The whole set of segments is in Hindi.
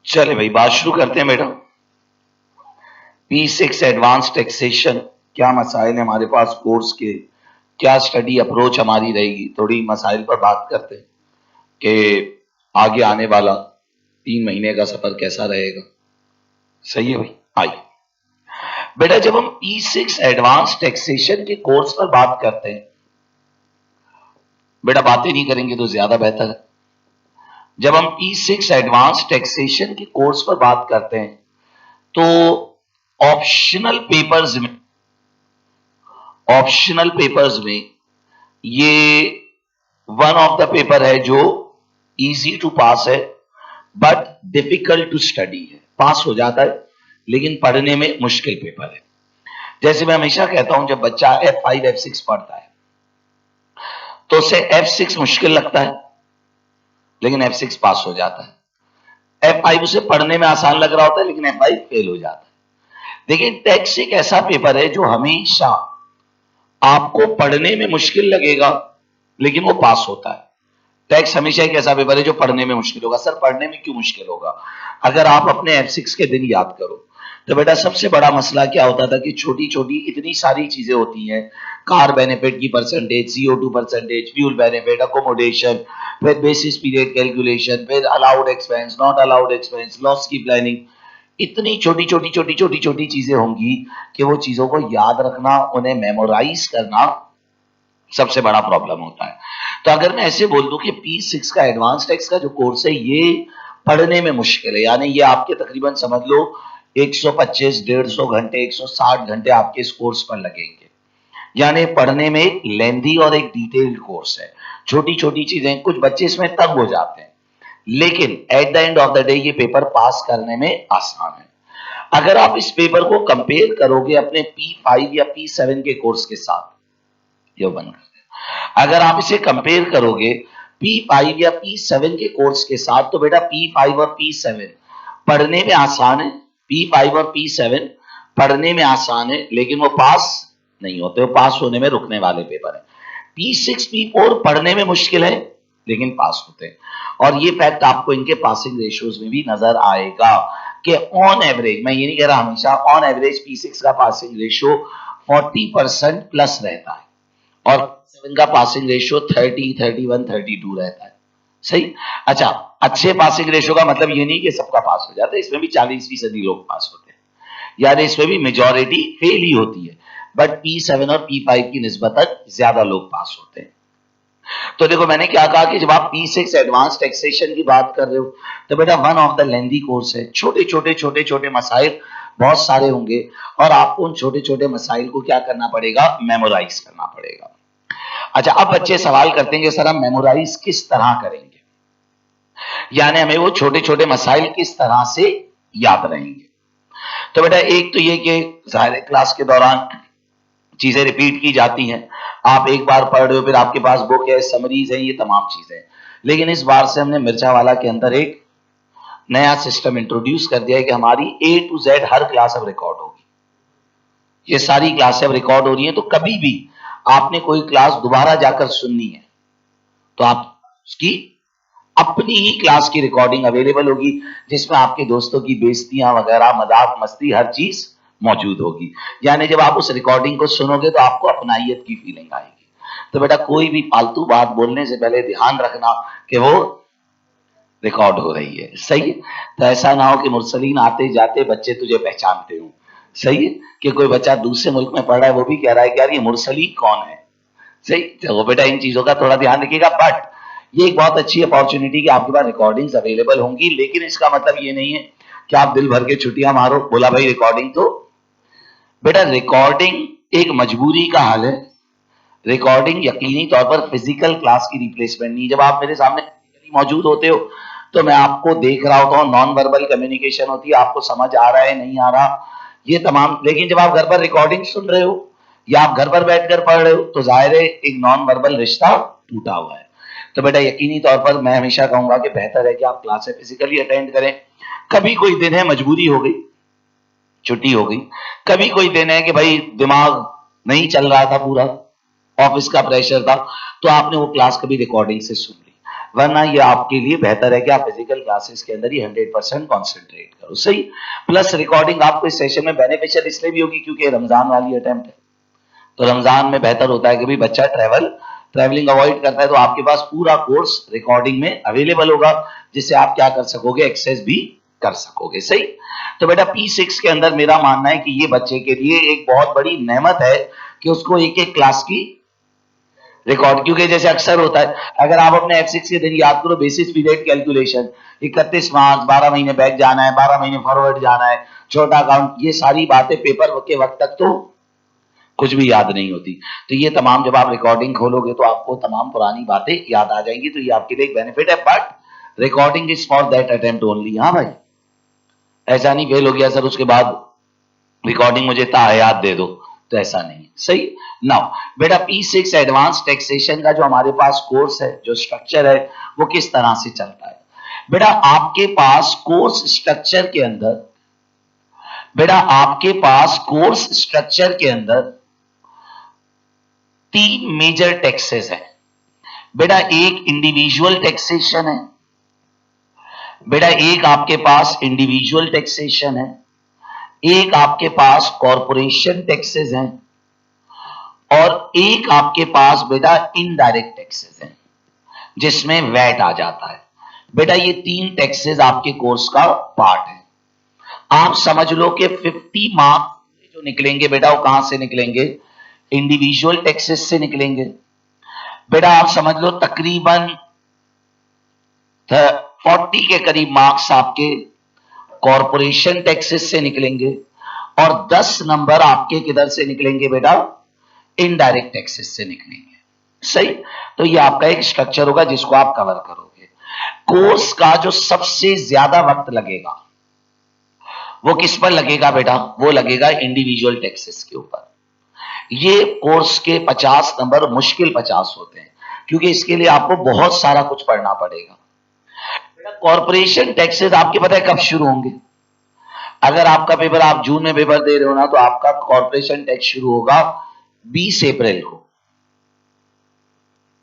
चले भाई बात शुरू करते हैं बेटा। P6 एडवांस टैक्सेशन, क्या मसाइल है हमारे पास कोर्स के, क्या स्टडी अप्रोच हमारी रहेगी, थोड़ी मसाइल पर बात करते हैं कि आगे आने वाला 3 महीने का सफर कैसा रहेगा। सही है भाई। आइए बेटा, जब हम P6 एडवांस टैक्सेशन के कोर्स पर बात करते हैं, बेटा बातें नहीं करेंगे तो ज्यादा बेहतर है। जब हम P6 एडवांस टैक्सेशन के कोर्स पर बात करते हैं तो ऑप्शनल पेपर्स में ये वन ऑफ द पेपर है जो इजी टू पास है बट डिफिकल्ट टू स्टडी है। पास हो जाता है लेकिन पढ़ने में मुश्किल पेपर है। जैसे मैं हमेशा कहता हूं, जब बच्चा F5 F6 पढ़ता है तो उसे F6 मुश्किल लगता है लेकिन F6 पास हो जाता है। F5 उसे पढ़ने में आसान लग रहा होता है लेकिन F5 फेल हो जाता है। देखिए, टैक्स एक ऐसा पेपर है जो हमेशा आपको पढ़ने में मुश्किल लगेगा लेकिन वो पास होता है। टैक्स हमेशा एक ऐसा पेपर है जो पढ़ने में मुश्किल होगा। सर पढ़ने में क्यों मुश्किल होगा? अगर आप अपने F6 के दिन याद करो तो बेटा सबसे बड़ा मसला क्या होता था कि छोटी छोटी इतनी सारी चीजें होती हैं, कार बेनिफिट की percentage, CO2 percentage, fuel benefit, accommodation, फिर बेसिस पीरियड कैलकुलेशन, फिर allowed expense, not allowed expense, loss की प्लानिंग। इतनी छोटी छोटी चीजें होंगी कि वो चीजों को याद रखना, उन्हें मेमोराइज करना सबसे बड़ा प्रॉब्लम होता है। तो अगर मैं ऐसे बोल दूं कि P6 का एडवांस टैक्स का जो कोर्स है ये पढ़ने में मुश्किल है, यानी ये आपके तकरीबन समझ लो 125 150 घंटे 160 घंटे आपके इस कोर्स पर लगेंगे। यानी पढ़ने में एक लेंथी और एक डिटेल्ड कोर्स है। छोटी छोटी चीजें, कुछ बच्चे इसमें तंग हो जाते हैं लेकिन at the end of the day ये पेपर पास करने में आसान है। अगर आप इस पेपर को कंपेयर करोगे अपने P5 या P7 के कोर्स के साथ, ये बन अगर आप इसे कंपेयर करोगे P5 या P7 के कोर्स के साथ तो बेटा P5 और P7 पढ़ने में आसान है। P5 और P7 पढ़ने में आसान है लेकिन वो पास नहीं होते, वो पास होने में रुकने वाले पेपर है। P6 P4 पढ़ने में मुश्किल है लेकिन पास होते हैं। और ये फैक्ट आपको इनके पासिंग रेशियोज में भी नजर आएगा कि ऑन एवरेज, मैं ये नहीं कह रहा हमेशा, ऑन एवरेज P6 का पासिंग रेशियो 40% प्लस रहता है और 7 का पासिंग रेशियो 30, 31, 32 रहता है। सही। अच्छा, अच्छे पासिंग रेशियो का मतलब ये नहीं कि सबका पास हो जाता है, इसमें भी 40% लोग पास होते हैं, यानी इसमें भी मेजॉरिटी फेल ही होती है, बट P7 और P5 की निस्बतन ज्यादा लोग पास होते हैं। तो देखो मैंने क्या कहा कि जब आप P6 एडवांस टैक्सेशन की बात कर रहे हो तो बेटा one of the lengthy course है। छोटे छोटे मसाइल बहुत सारे होंगे और आपको उन छोटे छोटे मसाइल को क्या करना पड़ेगा? मेमोराइज करना पड़ेगा। अच्छा, अब बच्चे सवाल करते हैं कि सर हम मेमोराइज किस तरह करेंगे, यानी हमें वो छोटे छोटे मसाइल किस तरह से याद रहेंगे। तो बेटा एक तो ये कि जाहिर क्लास के दौरान चीजें रिपीट की जाती हैं, आप एक बार पढ़ रहे हो, फिर आपके पास बुक है, समरीज है, ये तमाम चीजें। लेकिन इस बार से हमने मिर्चावाला के अंदर एक नया सिस्टम इंट्रोड्यूस कर दिया है कि हमारी A to Z her class अब रिकॉर्ड होगी। ये सारी क्लासें अब रिकॉर्ड हो रही हैं, तो कभी भी आपने कोई क्लास दोबारा जाकर सुननी है तो आप उसकी अपनी ही क्लास की रिकॉर्डिंग अवेलेबल होगी जिसमें आपके दोस्तों की बेइज्जतियां वगैरह, मजाक मस्ती, हर चीज मौजूद होगी। यानी जब आप उस रिकॉर्डिंग को सुनोगे तो आपको अपनाइयत की फीलिंग आएगी। तो बेटा कोई भी फालतू बात बोलने से पहले ध्यान रखना कि वो रिकॉर्ड हो रही है। सही है। तो ऐसा ना हो कि मुरसलीन आते जाते बच्चे तुझे पहचानते हो। सही है कि कोई बच्चा दूसरे मुल्क में पढ़ रहा है, वो भी कह रहा है कि यार ये मुरसलीन कौन है। सही। तो बेटा इन चीजों का थोड़ा ध्यान रखिएगा। बट ये एक बहुत अच्छी अपॉर्चुनिटी कि आपके पास रिकॉर्डिंग्स अवेलेबल होंगी, लेकिन इसका मतलब ये नहीं है कि आप दिल भर के छुट्टियां मारो, बोला भाई रिकॉर्डिंग। तो बेटा रिकॉर्डिंग एक मजबूरी का हाल है। रिकॉर्डिंग यकीनी तौर पर फिजिकल क्लास की रिप्लेसमेंट नहीं। जब आप मेरे सामने मौजूद होते हो तो मैं आपको देख रहा होता हूँ, नॉन वर्बल कम्युनिकेशन होती है, आपको समझ आ रहा है नहीं आ रहा ये तमाम। लेकिन जब आप घर पर रिकॉर्डिंग सुन रहे हो या आप घर पर बैठकर पढ़ रहे हो तो जाहिर है एक नॉन वर्बल रिश्ता टूटा हुआ है। तो बेटा यकीनी तौर पर मैं हमेशा कहूंगा कि बेहतर है कि आप क्लासें फिजिकली अटेंड करें। कभी कोई दिन है मजबूरी हो गई, छुट्टी हो गई, कभी कोई दिन है कि भाई दिमाग नहीं चल रहा था, पूरा ऑफिस का प्रेशर था, तो आपने वो क्लास कभी रिकॉर्डिंग से सुन ली। वरना ये आपके लिए बेहतर है कि आप फिजिकल क्लासेस के अंदर ही 100% कॉन्सेंट्रेट करो, सही। प्लस रिकॉर्डिंग आपको इस सेशन में बेनिफिशियल इसलिए भी होगी क्योंकि रमजान वाली अटेम्प्ट है, तो रमजान में बेहतर होता है कि भाई बच्चा ट्रैवलिंग अवॉइड करता है, तो आपके पास पूरा कोर्स रिकॉर्डिंग में अवेलेबल होगा, जिससे आप क्या कर सकोगे, एक्सेस भी कर सकोगे, सही। तो बेटा P6 के अंदर मेरा मानना है कि ये बच्चे के लिए एक बहुत बड़ी नेमत है कि उसको एक एक क्लास की रिकॉर्ड, क्योंकि जैसे अक्सर होता है, अगर आप अपने F6 के दिन याद करो, बेसिस पीरियड कैलकुलेशन, 31 मार्च, 12 महीने बैक जाना है, 12 महीने फॉरवर्ड जाना है, छोटा अकाउंट, ये सारी बातें पेपर के वक्त तक तो कुछ भी याद नहीं होती। तो ये तमाम जब आप रिकॉर्डिंग खोलोगे तो आपको तमाम पुरानी बातें याद आ जाएंगी, तो ये आपके लिए एक बेनिफिट है। But recording is for that attempt only. हाँ भाई, ऐसा नहीं फेल हो गया सर उसके बाद रिकॉर्डिंग मुझे याद दे दो, तो ऐसा नहीं, सही। नाउ बेटा P6 एडवांस टैक्सेशन का जो हमारे पास कोर्स है, जो स्ट्रक्चर है, वो किस तरह से चलता है। बेटा आपके पास कोर्स स्ट्रक्चर के अंदर तीन मेजर टैक्सेस हैं। बेटा एक इंडिविजुअल टैक्सेशन है, बेटा एक आपके पास इंडिविजुअल टैक्सेशन है, एक आपके पास कॉरपोरेशन टैक्सेस हैं, और एक आपके पास बेटा इनडायरेक्ट टैक्सेस हैं, जिसमें वैट आ जाता है। बेटा ये तीन टैक्सेस आपके कोर्स का पार्ट है। आप समझ लो कि 50 मार्क्स जो निकलेंगे बेटा, वो कहां से निकलेंगे, इंडिविजुअल टैक्सेस से निकलेंगे। बेटा आप समझ लो तकरीबन 40 के करीब मार्क्स आपके कॉरपोरेशन टैक्सेस से निकलेंगे, और 10 नंबर आपके किधर से निकलेंगे बेटा, इनडायरेक्ट टैक्सेस से निकलेंगे, सही। तो ये आपका एक स्ट्रक्चर होगा जिसको आप कवर करोगे। कोर्स का जो सबसे ज्यादा वक्त लगेगा वो किस पर लगेगा बेटा, वो लगेगा इंडिविजुअल टैक्सेस के ऊपर। ये कोर्स के 50 नंबर मुश्किल 50 होते हैं, क्योंकि इसके लिए आपको बहुत सारा कुछ पढ़ना पड़ेगा। कॉर्पोरेशन टैक्सेस आपके पता है कब शुरू होंगे, अगर आपका पेपर आप जून में पेपर दे रहे हो ना, तो आपका कॉर्पोरेशन टैक्स शुरू होगा 20 अप्रैल को।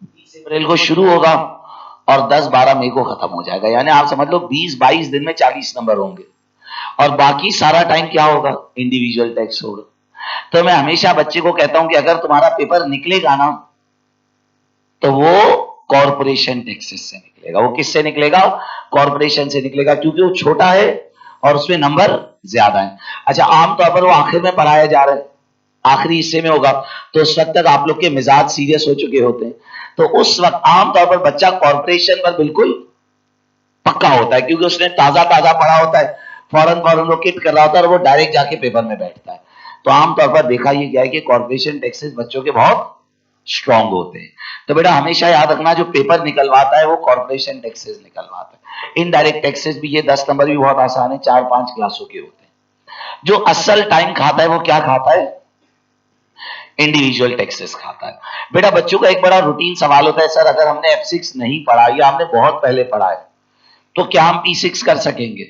20 अप्रैल को शुरू होगा और 10-12 मई को खत्म हो जाएगा, यानी आप समझ लो 20-22 दिन में 40 नंबर होंगे, और बाकी सारा टाइम क्या होगा, इंडिविजुअल टैक्स होगा। तो मैं हमेशा बच्चे को कहता हूं कि अगर तुम्हारा पेपर निकलेगा ना, तो वो कॉर्पोरेशन टैक्सेस से निकलेगा। वो किससे निकलेगा, कॉर्पोरेशन से निकलेगा, क्योंकि वो छोटा है और उसमें नंबर ज्यादा है। अच्छा, आमतौर पर वो आखिर में पढ़ाया जा रहा है, आखिरी हिस्से में होगा, तो उस वक्त तक आप लोग के मिजाज सीरियस हो चुके होते हैं, तो उस वक्त आमतौर पर बच्चा कॉर्पोरेशन पर बिल्कुल पक्का होता है, क्योंकि उसने ताजा ताजा पढ़ा होता है, फौरन वो किट कर रहा होता है और वो डायरेक्ट जाके पेपर में बैठता है। तो आमतौर पर देखा ये गया है कि कॉर्पोरेशन टैक्सेस बच्चों के बहुत स्ट्रांग होते हैं। तो बेटा हमेशा याद रखना, जो पेपर निकलवाता है वो कॉर्पोरेशन टैक्सेस निकलवाता है। इनडायरेक्ट टैक्सेस भी, ये 10 नंबर भी बहुत आसान है, 4-5 क्लासों के होते हैं। जो असल टाइम खाता है वो क्या खाता है, इंडिविजुअल टैक्सेस खाता है। बेटा बच्चों का एक बड़ा रूटीन सवाल होता है, सर अगर हमने F6 नहीं पढ़ा या हमने बहुत पहले पढ़ा है तो क्या हम P6 कर सकेंगे।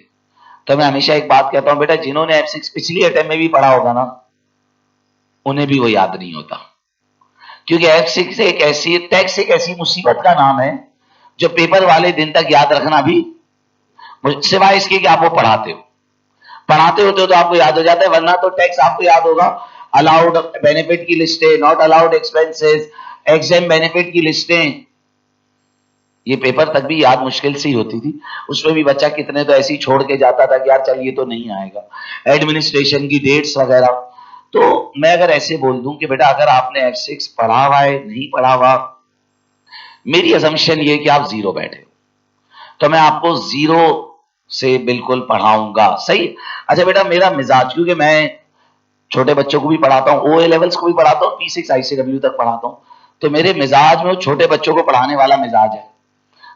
तो मैं हमेशा एक बात कहता हूं, बेटा जिन्होंने F6 पिछली अटेम्प्ट में भी पढ़ा होगा ना, उन्हें भी वो याद नहीं होता, क्योंकि F6 एक ऐसी टैक्स, एक ऐसी मुसीबत का नाम है जो पेपर वाले दिन तक याद रखना भी, सिवाय इसके कि आप वो पढ़ाते होते हो तो आपको याद हो जाता है, वरना तो टैक्स आपको याद होगा, अलाउड बेनिफिट की लिस्टें, not allowed expenses, exempt benefit की लिस्टें, ये पेपर तक भी याद मुश्किल से ही होती थी। उसमें भी बच्चा कितने तो ऐसे ही छोड़ के जाता था कि यार चल ये तो नहीं आएगा, एडमिनिस्ट्रेशन की डेट्स वगैरह। तो मैं अगर ऐसे बोल दूं कि बेटा अगर आपने F6 पढ़ा हुआ है, नहीं पढ़ा हुआ, मेरी असम्पशन ये कि आप जीरो बैठे हो, तो मैं आपको जीरो से बिल्कुल पढ़ाऊंगा, सही। अच्छा बेटा मेरा मिजाज, क्योंकि मैं छोटे बच्चों को भी पढ़ाता हूँ, OA लेवल्स को भी पढ़ाता हूँ, P6 ICW तक पढ़ाता हूँ, तो मेरे मिजाज में वो छोटे बच्चों को पढ़ाने वाला मिजाज है।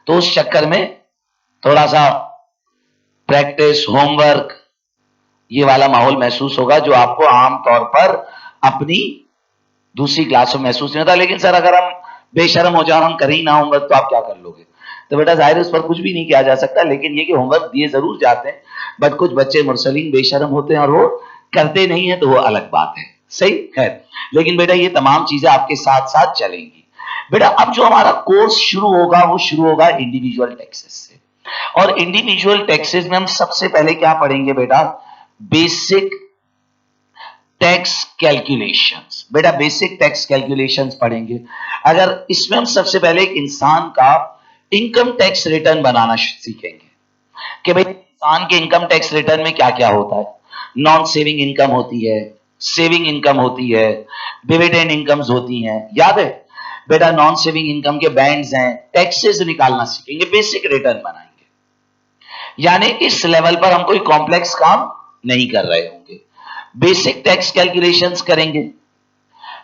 तो उस चक्कर में थोड़ा सा प्रैक्टिस, होमवर्क, ये वाला माहौल महसूस होगा, जो आपको आमतौर पर अपनी दूसरी क्लास में महसूस नहीं होता। लेकिन सर अगर हम बेशरम हो जाए, हम कर ही ना होमवर्क, तो आप क्या कर लोगे। तो बेटा जाहिर उस पर कुछ भी नहीं किया जा सकता, लेकिन ये कि होमवर्क दिए जरूर जाते हैं, बट कुछ बच्चे मुरसलीन बेशरम होते हैं और वो करते नहीं है, तो वो अलग बात है, सही है। लेकिन बेटा ये तमाम चीजें आपके साथ साथ चलेंगी। बेटा अब जो हमारा कोर्स शुरू होगा वो शुरू होगा इंडिविजुअल टैक्सेस से, और इंडिविजुअल टैक्सेस में हम सबसे पहले क्या पढ़ेंगे बेटा, बेसिक टैक्स कैलकुलेशंस। बेटा बेसिक टैक्स कैलकुलेशंस पढ़ेंगे। अगर इसमें हम सबसे पहले एक इंसान का इनकम टैक्स रिटर्न बनाना सीखेंगे कि भाई इंसान के इनकम टैक्स रिटर्न में क्या क्या होता है। नॉन सेविंग इनकम होती है, सेविंग इनकम होती है, डिविडेंड इनकम्स होती हैं, याद है बेटा। नॉन सेविंग इनकम के बैंड्स हैं, टैक्सेस निकालना सीखेंगे, बेसिक रिटर्न बनाएंगे। यानी इस लेवल पर हम कोई कॉम्प्लेक्स काम नहीं कर रहे होंगे, बेसिक टैक्स कैलकुलेशंस करेंगे।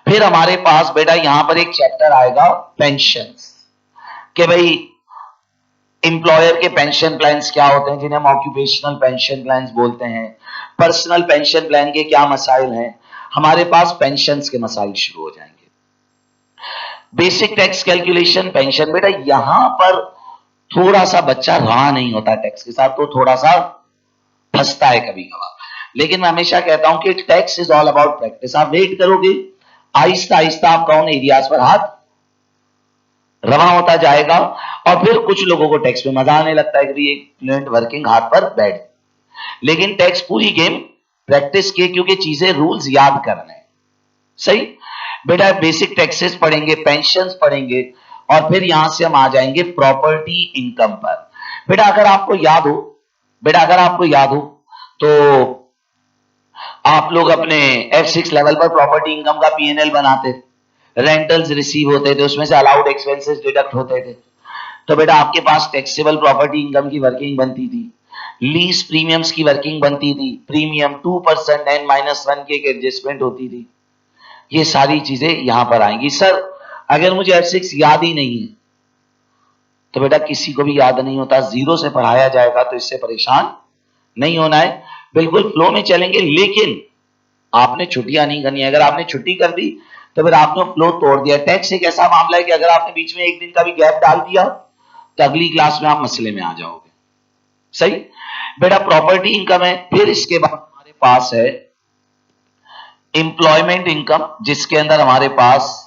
फिर हमारे पास बेटा यहां पर एक चैप्टर आएगा पेंशन्स, कि भाई एम्प्लॉयर के पेंशन प्लान्स क्या होते हैं, जिन्हें हम ऑक्यूपेशनल पेंशन प्लान्स बोलते हैं। पर्सनल पेंशन प्लान के क्या मसाइल हैं, हमारे पास पेंशन्स के मसाइल शुरू हो जाएंगे। बेसिक टैक्स कैलकुलेशन पेंशन, बेटा यहां पर थोड़ा सा बच्चा रहा नहीं होता टैक्स के साथ, तो थोड़ा सा फंसता है कभी कभार। लेकिन मैं हमेशा कहता हूं कि tax is all about practice. आप वेट करोगे, आहिस्ता आहिस्ता आपका उन एरियाज पर हाथ रवा होता जाएगा, और फिर कुछ लोगों को टैक्स में मजा आने लगता है कि भाई एक फ्लुएंट वर्किंग हाथ पर बैठ। लेकिन टैक्स पूरी गेम प्रैक्टिस की, क्योंकि चीजें रूल्स याद करने हैं। सही बेटा, बेसिक टैक्सेस पढ़ेंगे, पेंशन्स पढ़ेंगे, और फिर यहां से हम आ जाएंगे प्रॉपर्टी इनकम पर। बेटा अगर आपको याद हो, बेटा अगर आपको याद हो तो आप लोग अपने F6 लेवल पर प्रॉपर्टी इनकम का P&L बनाते थे, रेंटल्स रिसीव होते थे, उसमें से अलाउड एक्सपेंसेस डिडक्ट होते थे। तो बेटा आपके पास टैक्सेबल प्रॉपर्टी इनकम की वर्किंग बनती थी, लीज प्रीमियम्स की वर्किंग बनती थी, प्रीमियम 2% N-1 की एक एडजस्टमेंट होती थी। ये सारी चीजें यहां पर आएंगी। सर अगर मुझे F6 याद ही नहीं है, तो बेटा किसी को भी याद नहीं होता, जीरो से पढ़ाया जाएगा, तो इससे परेशान नहीं होना है, बिल्कुल फ्लो में चलेंगे। लेकिन आपने छुट्टियां नहीं करनी है, अगर आपने छुट्टी कर दी तो फिर आपने फ्लो तोड़ दिया। टैक्स एक ऐसा मामला है कि अगर आपने बीच में एक दिन का भी गैप डाल दिया तो अगली क्लास में आप मसले में आ जाओगे। सही बेटा, प्रॉपर्टी इनकम है। फिर इसके बाद हमारे पास है एम्प्लॉयमेंट इनकम, जिसके अंदर हमारे पास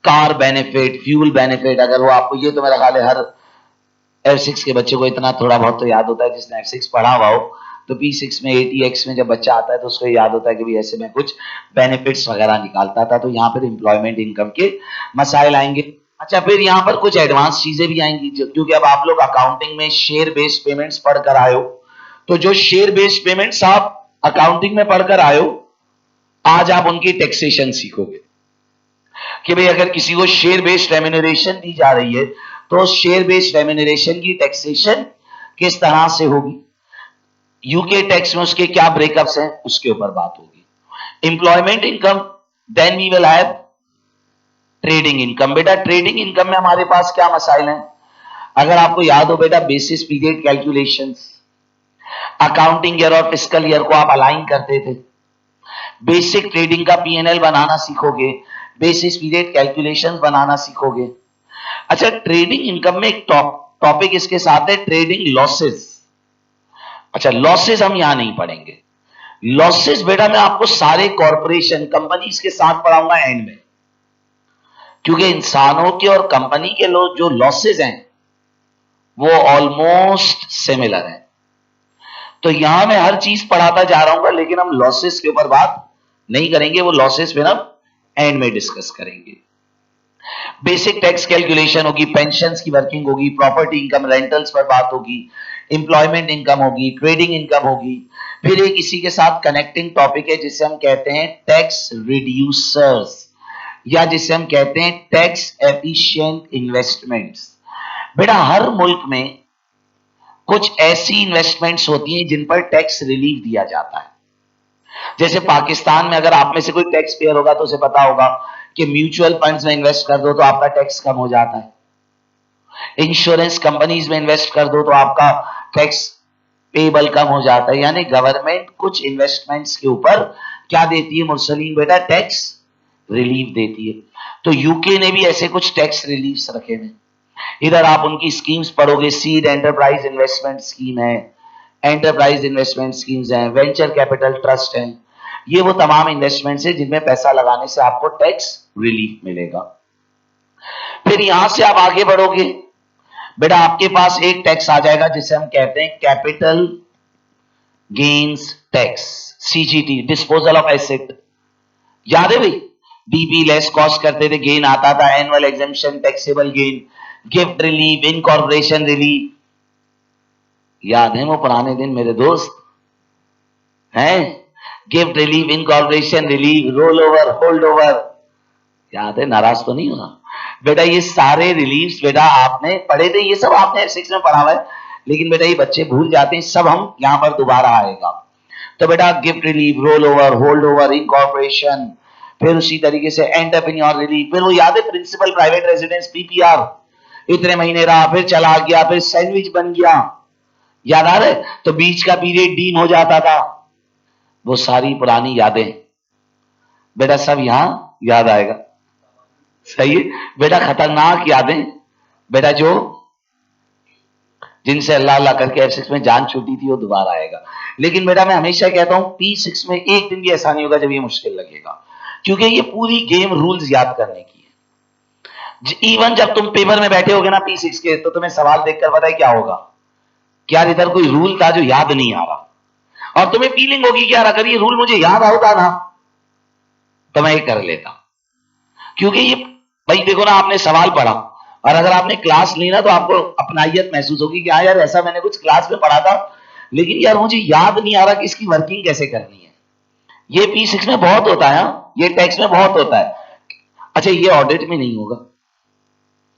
कार बेनिफिट, फ्यूल बेनिफिट, अगर वो आपको, ये तो मेरा ख्याल है हर F6 के बच्चे को इतना थोड़ा बहुत तो याद होता है, जिसने F6 पढ़ा हुआ हो। तो P6 में 80X में जब बच्चा आता है तो उसको याद होता है कि भाई ऐसे में कुछ बेनिफिट्स वगैरह निकालता था। तो यहाँ पर एम्प्लॉयमेंट इनकम के मसाइल आएंगे। अच्छा, फिर यहाँ पर कुछ एडवांस चीजें भी आएंगी, क्योंकि अब आप लोग अकाउंटिंग में शेयर बेस्ड पेमेंट्स पढ़कर आए हो। तो जो शेयर बेस्ड पेमेंट्स आप अकाउंटिंग में पढ़कर आए हो, आज आप उनकी टैक्सेशन सीखोगे कि भाई अगर किसी को शेयर बेस्ड रेम्यूनरेशन दी जा रही है तो शेयर बेस्ड रेम्यूनरेशन की टैक्सेशन किस तरह से होगी, यूके टैक्स में उसके क्या ब्रेकअप्स हैं, उसके ऊपर बात होगी। Employment income, then we will have trading income. बेटा ट्रेडिंग इनकम में हमारे पास क्या मसाइल हैं, अगर आपको याद हो बेटा, basis period calculations, accounting year और फिस्कल ईयर को आप अलाइन करते थे। बेसिक ट्रेडिंग का P&L बनाना सीखोगे, बेसिस पीरियड कैलकुलेशंस बनाना सीखोगे। अच्छा, ट्रेडिंग इनकम में एक टॉपिक इसके साथ है, ट्रेडिंग लॉसेस। अच्छा, लॉसेस हम यहां नहीं पढ़ेंगे। लॉसेस बेटा मैं आपको सारे कॉर्पोरेशन कंपनीज के साथ पढ़ाऊंगा एंड में, क्योंकि इंसानों के और कंपनी के जो लॉसेस हैं वो ऑलमोस्ट सिमिलर है। तो यहां मैं हर चीज पढ़ाता जा रहा हूं, लेकिन हम लॉसेस के ऊपर बात नहीं करेंगे, वो लॉसेस फिर हम एंड में डिस्कस करेंगे। बेसिक टैक्स कैलकुलेशन होगी, पेंशन्स की वर्किंग होगी, प्रॉपर्टी इनकम, रेंटल्स पर बात होगी, एम्प्लॉयमेंट इनकम होगी, ट्रेडिंग इनकम होगी। फिर एक इसी के साथ कनेक्टिंग टॉपिक है जिसे हम कहते हैं टैक्स रिड्यूसर्स, या जिसे हम कहते हैं टैक्स एफिशिएंट इन्वेस्टमेंट्स। बेटा हर मुल्क में कुछ ऐसी इन्वेस्टमेंट्स होती हैं जिन पर टैक्स रिलीफ दिया जाता है। जैसे पाकिस्तान में अगर आप में से कोई टैक्स पेयर होगा तो उसे पता होगा कि म्यूचुअल फंड्स में इन्वेस्ट कर दो तो आपका टैक्स कम हो जाता है, इंश्योरेंस कंपनीज में इन्वेस्ट कर दो तो आपका टैक्स पेबल कम हो जाता है। यानी गवर्नमेंट कुछ इन्वेस्टमेंट्स के ऊपर क्या देती है मुरसलीन बेटा, टैक्स रिलीफ देती है। तो यूके ने भी ऐसे कुछ टैक्स रिलीफ रखे हैं। इधर आप उनकी स्कीम्स पढ़ोगे, सीड एंटरप्राइज इन्वेस्टमेंट स्कीम है, एंटरप्राइज इन्वेस्टमेंट स्कीम्स हैं, वेंचर कैपिटल ट्रस्ट हैं। ये वो तमाम इन्वेस्टमेंट्स है जिनमें पैसा लगाने से आपको टैक्स रिलीफ मिलेगा। फिर यहां से आप आगे बढ़ोगे, बेटा आपके पास एक टैक्स आ जाएगा जिसे हम कहते हैं capital gains tax, CGT, disposal of asset. याद है भाई, डीबी लेस कॉस्ट करते थे, गेन आता था, annual exemption, taxable gain, gift relief, incorporation relief. याद है वो पुराने दिन मेरे दोस्त हैं? Gift relief, incorporation relief, roll over, hold over. याद है? नाराज तो नहीं होना बेटा, ये सारे रिलीफ्स बेटा आपने पढ़े थे, ये सब आपने F6 में पढ़ा हुआ है, लेकिन बेटा ये बच्चे भूल जाते हैं, सब हम यहां पर दोबारा आएगा। तो बेटा gift relief, roll over, hold over, incorporation, फिर उसी तरीके से एंटरप्रेन्योर रिलीफ, फिर वो याद है प्रिंसिपल प्राइवेट रेजिडेंस पीपीआर, इतने महीने रहा, फिर चला गया, फिर सैंडविच बन गया। याद आ रहा है? तो बीच का पीरियड डीम हो जाता था। वो सारी पुरानी यादें बेटा सब यहां याद आएगा। सही है बेटा, खतरनाक यादें बेटा, जो जिनसे अल्लाह अल्लाह करके F6 में जान छूटी थी वो दोबारा आएगा। लेकिन बेटा मैं हमेशा कहता हूं P6 में एक दिन भी ऐसा नहीं होगा जब ये मुश्किल लगेगा, क्योंकि ये पूरी गेम रूल्स याद करने की है। इवन जब तुम पेपर में बैठे होगे ना P6 के, तो तुम्हें सवाल देखकर पता है क्या होगा कि यार इधर कोई रूल था जो याद नहीं आ रहा, और तुम्हें फीलिंग होगी कि यार अगर ये रूल मुझे याद होता ना तो मैं ये कर लेता। क्योंकि ये भाई देखो ना, आपने सवाल पढ़ा और अगर आपने क्लास ली ना तो आपको अपनाइयत महसूस होगी कि हाँ यार ऐसा मैंने कुछ क्लास में पढ़ा था, लेकिन यार मुझे याद नहीं आ रहा कि इसकी वर्किंग कैसे करनी है। ये P6 में बहुत होता है, ये टैक्स में बहुत होता है। अच्छा ये ऑडिट में नहीं होगा,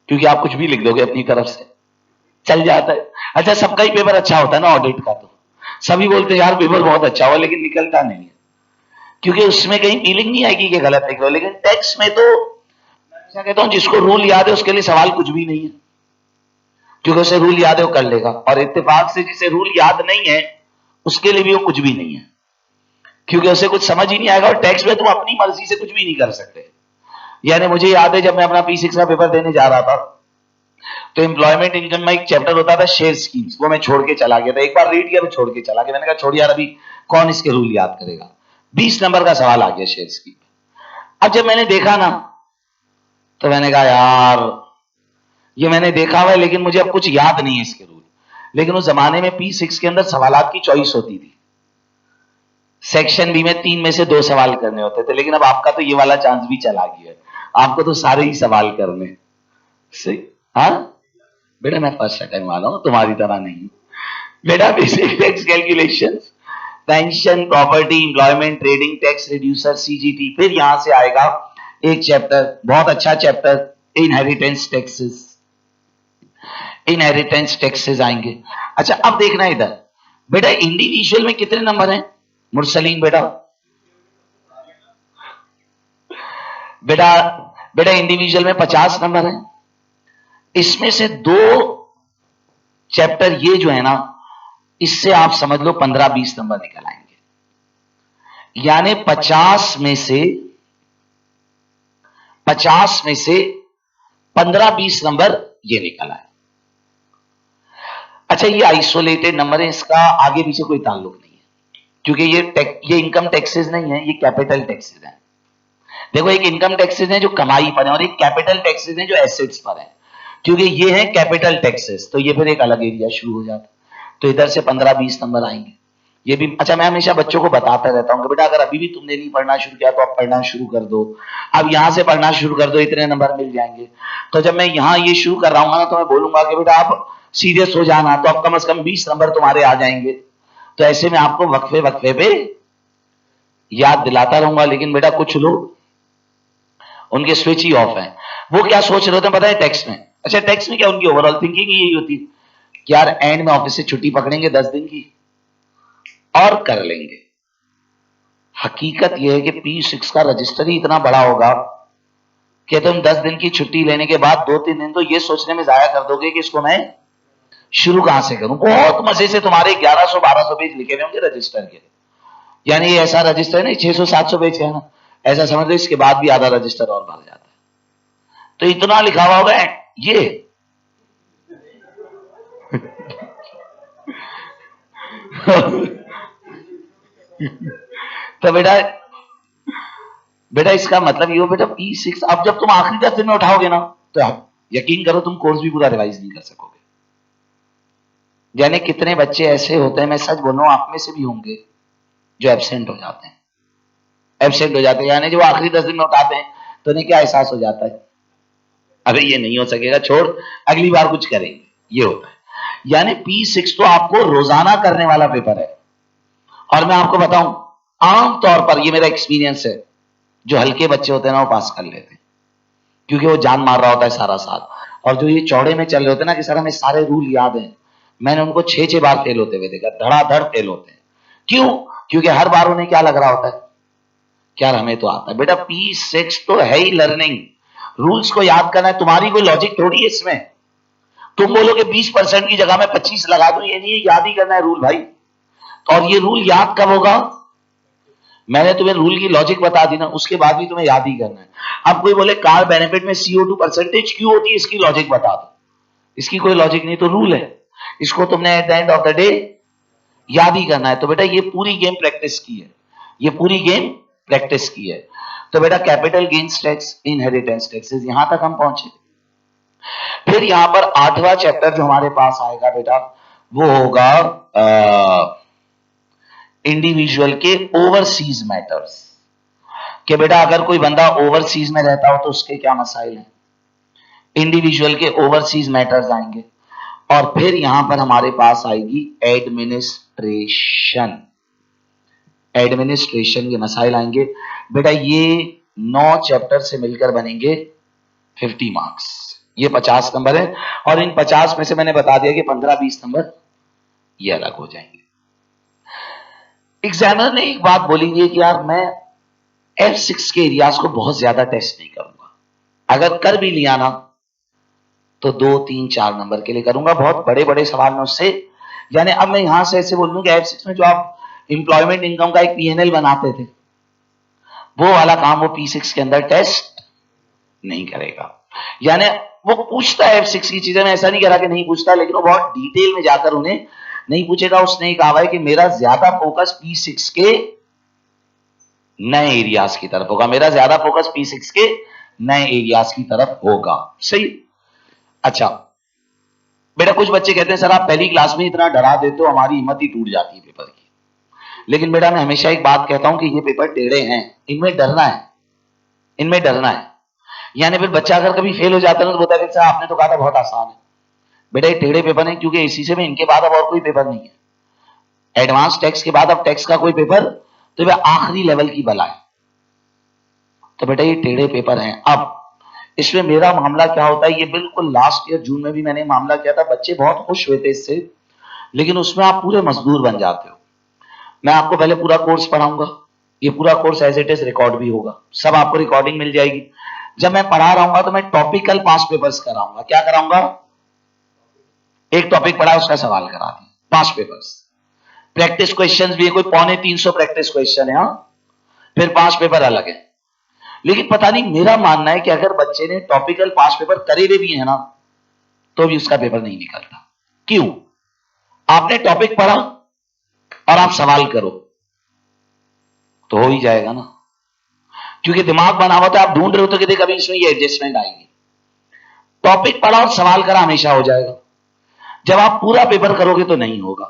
क्योंकि आप कुछ भी लिख दोगे अपनी तरफ से, चल जाता है। अच्छा सबका ही पेपर अच्छा होता है ना ऑडिट का, तो सभी बोलते हैं यार पेपर बहुत अच्छा हुआ, लेकिन निकलता नहीं है, क्योंकि उसमें कहीं फीलिंग नहीं आएगी कि गलत लिख लो। लेकिन टैक्स में तो मैं कहता हूं जिसको रूल याद है उसके लिए सवाल कुछ भी नहीं है, क्योंकि उसे रूल याद है वो कर लेगा, और इत्तेफाक से जिसे रूल याद नहीं है उसके लिए भी वो कुछ भी नहीं है, क्योंकि उसे कुछ समझ ही नहीं आएगा। और टैक्स में तुम अपनी मर्जी से कुछ भी नहीं कर सकते। यानी मुझे याद है जब मैं अपना P6 का पेपर देने जा रहा था, तो एम्प्लॉयमेंट इनकम में एक चैप्टर होता था शेयर स्कीम्स, वो मैं छोड़ के चला गया था। एक बार रीड किया तो छोड़ के चला गया, मैंने कहा छोड़ यार अभी कौन इसके रूल याद करेगा। 20 नंबर का सवाल आ गया शेयर स्कीम। अब जब मैंने देखा ना तो मैंने कहा यार ये मैंने देखा हुआ है, लेकिन मुझे अब कुछ याद नहीं है इसके रूल। लेकिन उस जमाने में P6 के अंदर सवालात की चॉइस होती थी, सेक्शन बी में 3 में से 2 सवाल करने होते थे, लेकिन अब आपका तो ये वाला चांस भी चला गया है, आपको तो सारे ही सवाल करने। सही? हाँ बेटा मैं फर्स्ट अटेम्प्ट वाला हूं, तुम्हारी तरह नहीं। बेटा basic tax calculation, pension, property, employment, trading tax, reducer, CGT. फिर यहां से आएगा एक चैप्टर, बहुत अच्छा chapter, inheritance taxes. Inheritance taxes आएंगे। अच्छा अब देखना इधर बेटा, इंडिविजुअल में कितने नंबर हैं मुरसलीन बेटा? बेटा बेटा इंडिविजुअल में 50 नंबर हैं। इसमें से 2 चैप्टर ये जो है ना, इससे आप समझ लो 15-20 नंबर निकल आएंगे। यानी 50 में से 15-20 नंबर ये निकल आए। अच्छा ये आइसोलेटेड नंबर है, इसका आगे पीछे कोई ताल्लुक नहीं है, क्योंकि ये इनकम टैक्सेस नहीं है, ये कैपिटल टैक्सेस है। देखो एक इनकम टैक्सेस है जो कमाई पर है, और एक कैपिटल टैक्सेस है जो एसेट्स पर है। क्योंकि ये है कैपिटल टैक्सेस, तो ये फिर एक अलग एरिया शुरू हो जाता है। तो इधर से 15-20 नंबर आएंगे ये भी। अच्छा मैं हमेशा बच्चों को बताता रहता हूं कि बेटा अगर अभी भी तुमने नहीं पढ़ना शुरू किया तो अब पढ़ना शुरू कर दो, अब यहां से पढ़ना शुरू कर दो, इतने नंबर मिल जाएंगे। तो जब मैं यहां ये शुरू कर रहा हूं ना, तो मैं बोलूंगा कि बेटा आप सीरियस हो जाना, तो अब कम से कम 20 नंबर तुम्हारे आ जाएंगे। तो ऐसे में आपको वक्फे वक्फे पे याद दिलाता रहूंगा। लेकिन बेटा कुछ लोग उनके स्विच ही ऑफ है, वो क्या सोच रहे होते हैं पता है टैक्स में? अच्छा टैक्स में क्या उनकी ओवरऑल थिंकिंग यही होती है कि यार एंड में ऑफिस से छुट्टी पकड़ेंगे 10 दिन की और कर लेंगे। हकीकत यह है कि P6 का रजिस्टर ही इतना बड़ा होगा कि तुम 10 दिन की छुट्टी लेने के बाद 2-3 दिन तो ये सोचने में जाया कर दोगे कि इसको मैं शुरू कहां से करूं। बहुत मजे से तुम्हारे 1100-1200 पेज लिखे हुए होंगे रजिस्टर के। यानी ये ऐसा रजिस्टर है ना 600-700 पेज है ना, ऐसा समझ लो इसके बाद भी आधा रजिस्टर और भर जाता है। तो इतना लिखा हुआ होगा ये तो बेटा बेटा इसका मतलब ये हो बेटा P6 अब जब तुम आखिरी 10 दिन में उठाओगे ना तो आप यकीन करो तुम कोर्स भी पूरा रिवाइज नहीं कर सकोगे। यानी कितने बच्चे ऐसे होते हैं, मैं सच बोल रहा हूं आप में से भी होंगे, जो एब्सेंट हो जाते हैं। एब्सेंट हो जाते हैं यानी जो आखिरी 10 दिन में उठाते हैं तो उन्हें क्या एहसास हो जाता है, अरे ये नहीं हो सकेगा, छोड़ अगली बार कुछ करेंगे, ये होता है। यानी P6 तो आपको रोजाना करने वाला पेपर है। और मैं आपको बताऊं आमतौर पर ये मेरा एक्सपीरियंस है, जो हल्के बच्चे होते हैं ना वो पास कर लेते हैं, क्योंकि वो जान मार रहा होता है सारा साल। और जो ये चौड़े में चल रहे होते हैं ना कि सर हमें सारे रूल याद हैं, मैंने उनको 6-6 बार फेल होते हुए देखा, धड़ाधड़ फेल होते हैं। क्यों? क्योंकि हर बार उन्हें क्या लग रहा होता है, क्या हमें तो आता है। बेटा P6 तो है ही लर्निंग, रूल्स को याद करना है, तुम्हारी कोई लॉजिक थोड़ी है इसमें। तुम बोलोगे 20% की जगह में 25 लगा दो, ये नहीं, याद ही करना है रूल भाई। और ये रूल याद कब होगा, मैंने तुम्हें रूल की लॉजिक बता दी ना, उसके बाद भी तुम्हें याद ही करना है। अब कोई बोले कार बेनिफिट में CO2 परसेंटेज क्यों होती है, इसकी लॉजिक बता दो, इसकी कोई लॉजिक नहीं, तो रूल है, इसको तुमने at the end of the day याद ही करना है। तो बेटा ये पूरी गेम प्रैक्टिस की है, ये पूरी गेम प्रैक्टिस की है। तो बेटा capital gains tax, inheritance taxes, यहां तक हम पहुंचे। फिर यहां पर 8वां चैप्टर जो हमारे पास आएगा बेटा वो होगा इंडिविजुअल के ओवरसीज मैटर्स, कि बेटा अगर कोई बंदा ओवरसीज में रहता हो तो उसके क्या मसाइल हैं, इंडिविजुअल के ओवरसीज मैटर्स आएंगे। और फिर यहां पर हमारे पास आएगी एडमिनिस्ट्रेशन, एडमिनिस्ट्रेशन के मसाइल आएंगे। बेटा ये 9 चैप्टर से मिलकर बनेंगे 50 मार्क्स, ये 50 नंबर है। और इन 50 में से मैंने बता दिया कि 15-20 नंबर ये अलग हो जाएंगे। एग्जामिनर ने एक बात बोली है कि यार मैं F6 के एरियाज को बहुत ज्यादा टेस्ट नहीं करूंगा, अगर कर भी लिया ना तो 2-3-4 नंबर के लिए करूंगा, बहुत बड़े बड़े सवाल में उससे। यानी अब मैं यहां से ऐसे बोल दूं कि F6 में जो आप इंप्लॉयमेंट इनकम का एक PNL बनाते थे, वो वाला काम वो P6 के अंदर टेस्ट नहीं करेगा। यानी वो पूछता है F6 की चीजें, मैं ऐसा नहीं कह रहा कि नहीं पूछता, लेकिन वो बहुत डिटेल में जाकर उन्हें नहीं पूछेगा। उसने कहा है कि मेरा ज्यादा फोकस P6 के नए एरियाज की तरफ होगा, मेरा ज्यादा फोकस P6 के नए एरियाज की तरफ होगा। सही। अच्छा बेटा कुछ बच्चे कहते हैं सर आप पहली क्लास में इतना डरा देते हो, हमारी हिम्मत ही टूट जाती है पेपर की। लेकिन बेटा मैं हमेशा एक बात कहता हूं कि ये पेपर टेढ़े हैं, इनमें डरना है, इनमें डरना है। यानी फिर बच्चा अगर कभी फेल हो जाता है तो बोलता है कि सर आपने तो कहा था बहुत आसान है। बेटा ये टेढ़े पेपर है, क्योंकि इसी से में इनके बाद अब और कोई पेपर नहीं है। एडवांस टैक्स के बाद अब टैक्स का कोई पेपर तो वह आखिरी लेवल की बला है। तो बेटा ये टेढ़े पेपर हैं। अब इसमें मेरा मामला क्या होता है, ये बिल्कुल लास्ट ईयर जून में भी मैंने मामला किया था, बच्चे बहुत खुश हुए थे इससे, लेकिन उसमें आप पूरे मजदूर बन जाते हो। मैं आपको पहले पूरा कोर्स पढ़ाऊंगा, ये पूरा course as it is record भी होगा, सब आपको रिकॉर्डिंग मिल जाएगी। जब मैं पढ़ा रहा हूँ तो मैं टॉपिकल पास पेपर्स कराऊंगा। क्या कराऊंगा, एक टॉपिक पढ़ा उसका सवाल करा दिया, पास पेपर्स। प्रैक्टिस क्वेश्चंस भी है, कोई 350 प्रैक्टिस क्वेश्चन है, हाँ, फिर 5 पेपर अलग है। लेकिन पता नहीं मेरा मानना है कि अगर बच्चे ने टॉपिकल पास पेपर करे हुए भी है ना तो भी उसका पेपर नहीं निकलता। क्यों? आपने टॉपिक पढ़ा और आप सवाल करो तो हो ही जाएगा ना, क्योंकि दिमाग बना हुआ था, आप ढूंढ रहे हो तो कि कभी इसमें ये एडजस्टमेंट आएगी। टॉपिक पढ़ा और सवाल करा हमेशा हो जाएगा, जब आप पूरा पेपर करोगे तो नहीं होगा।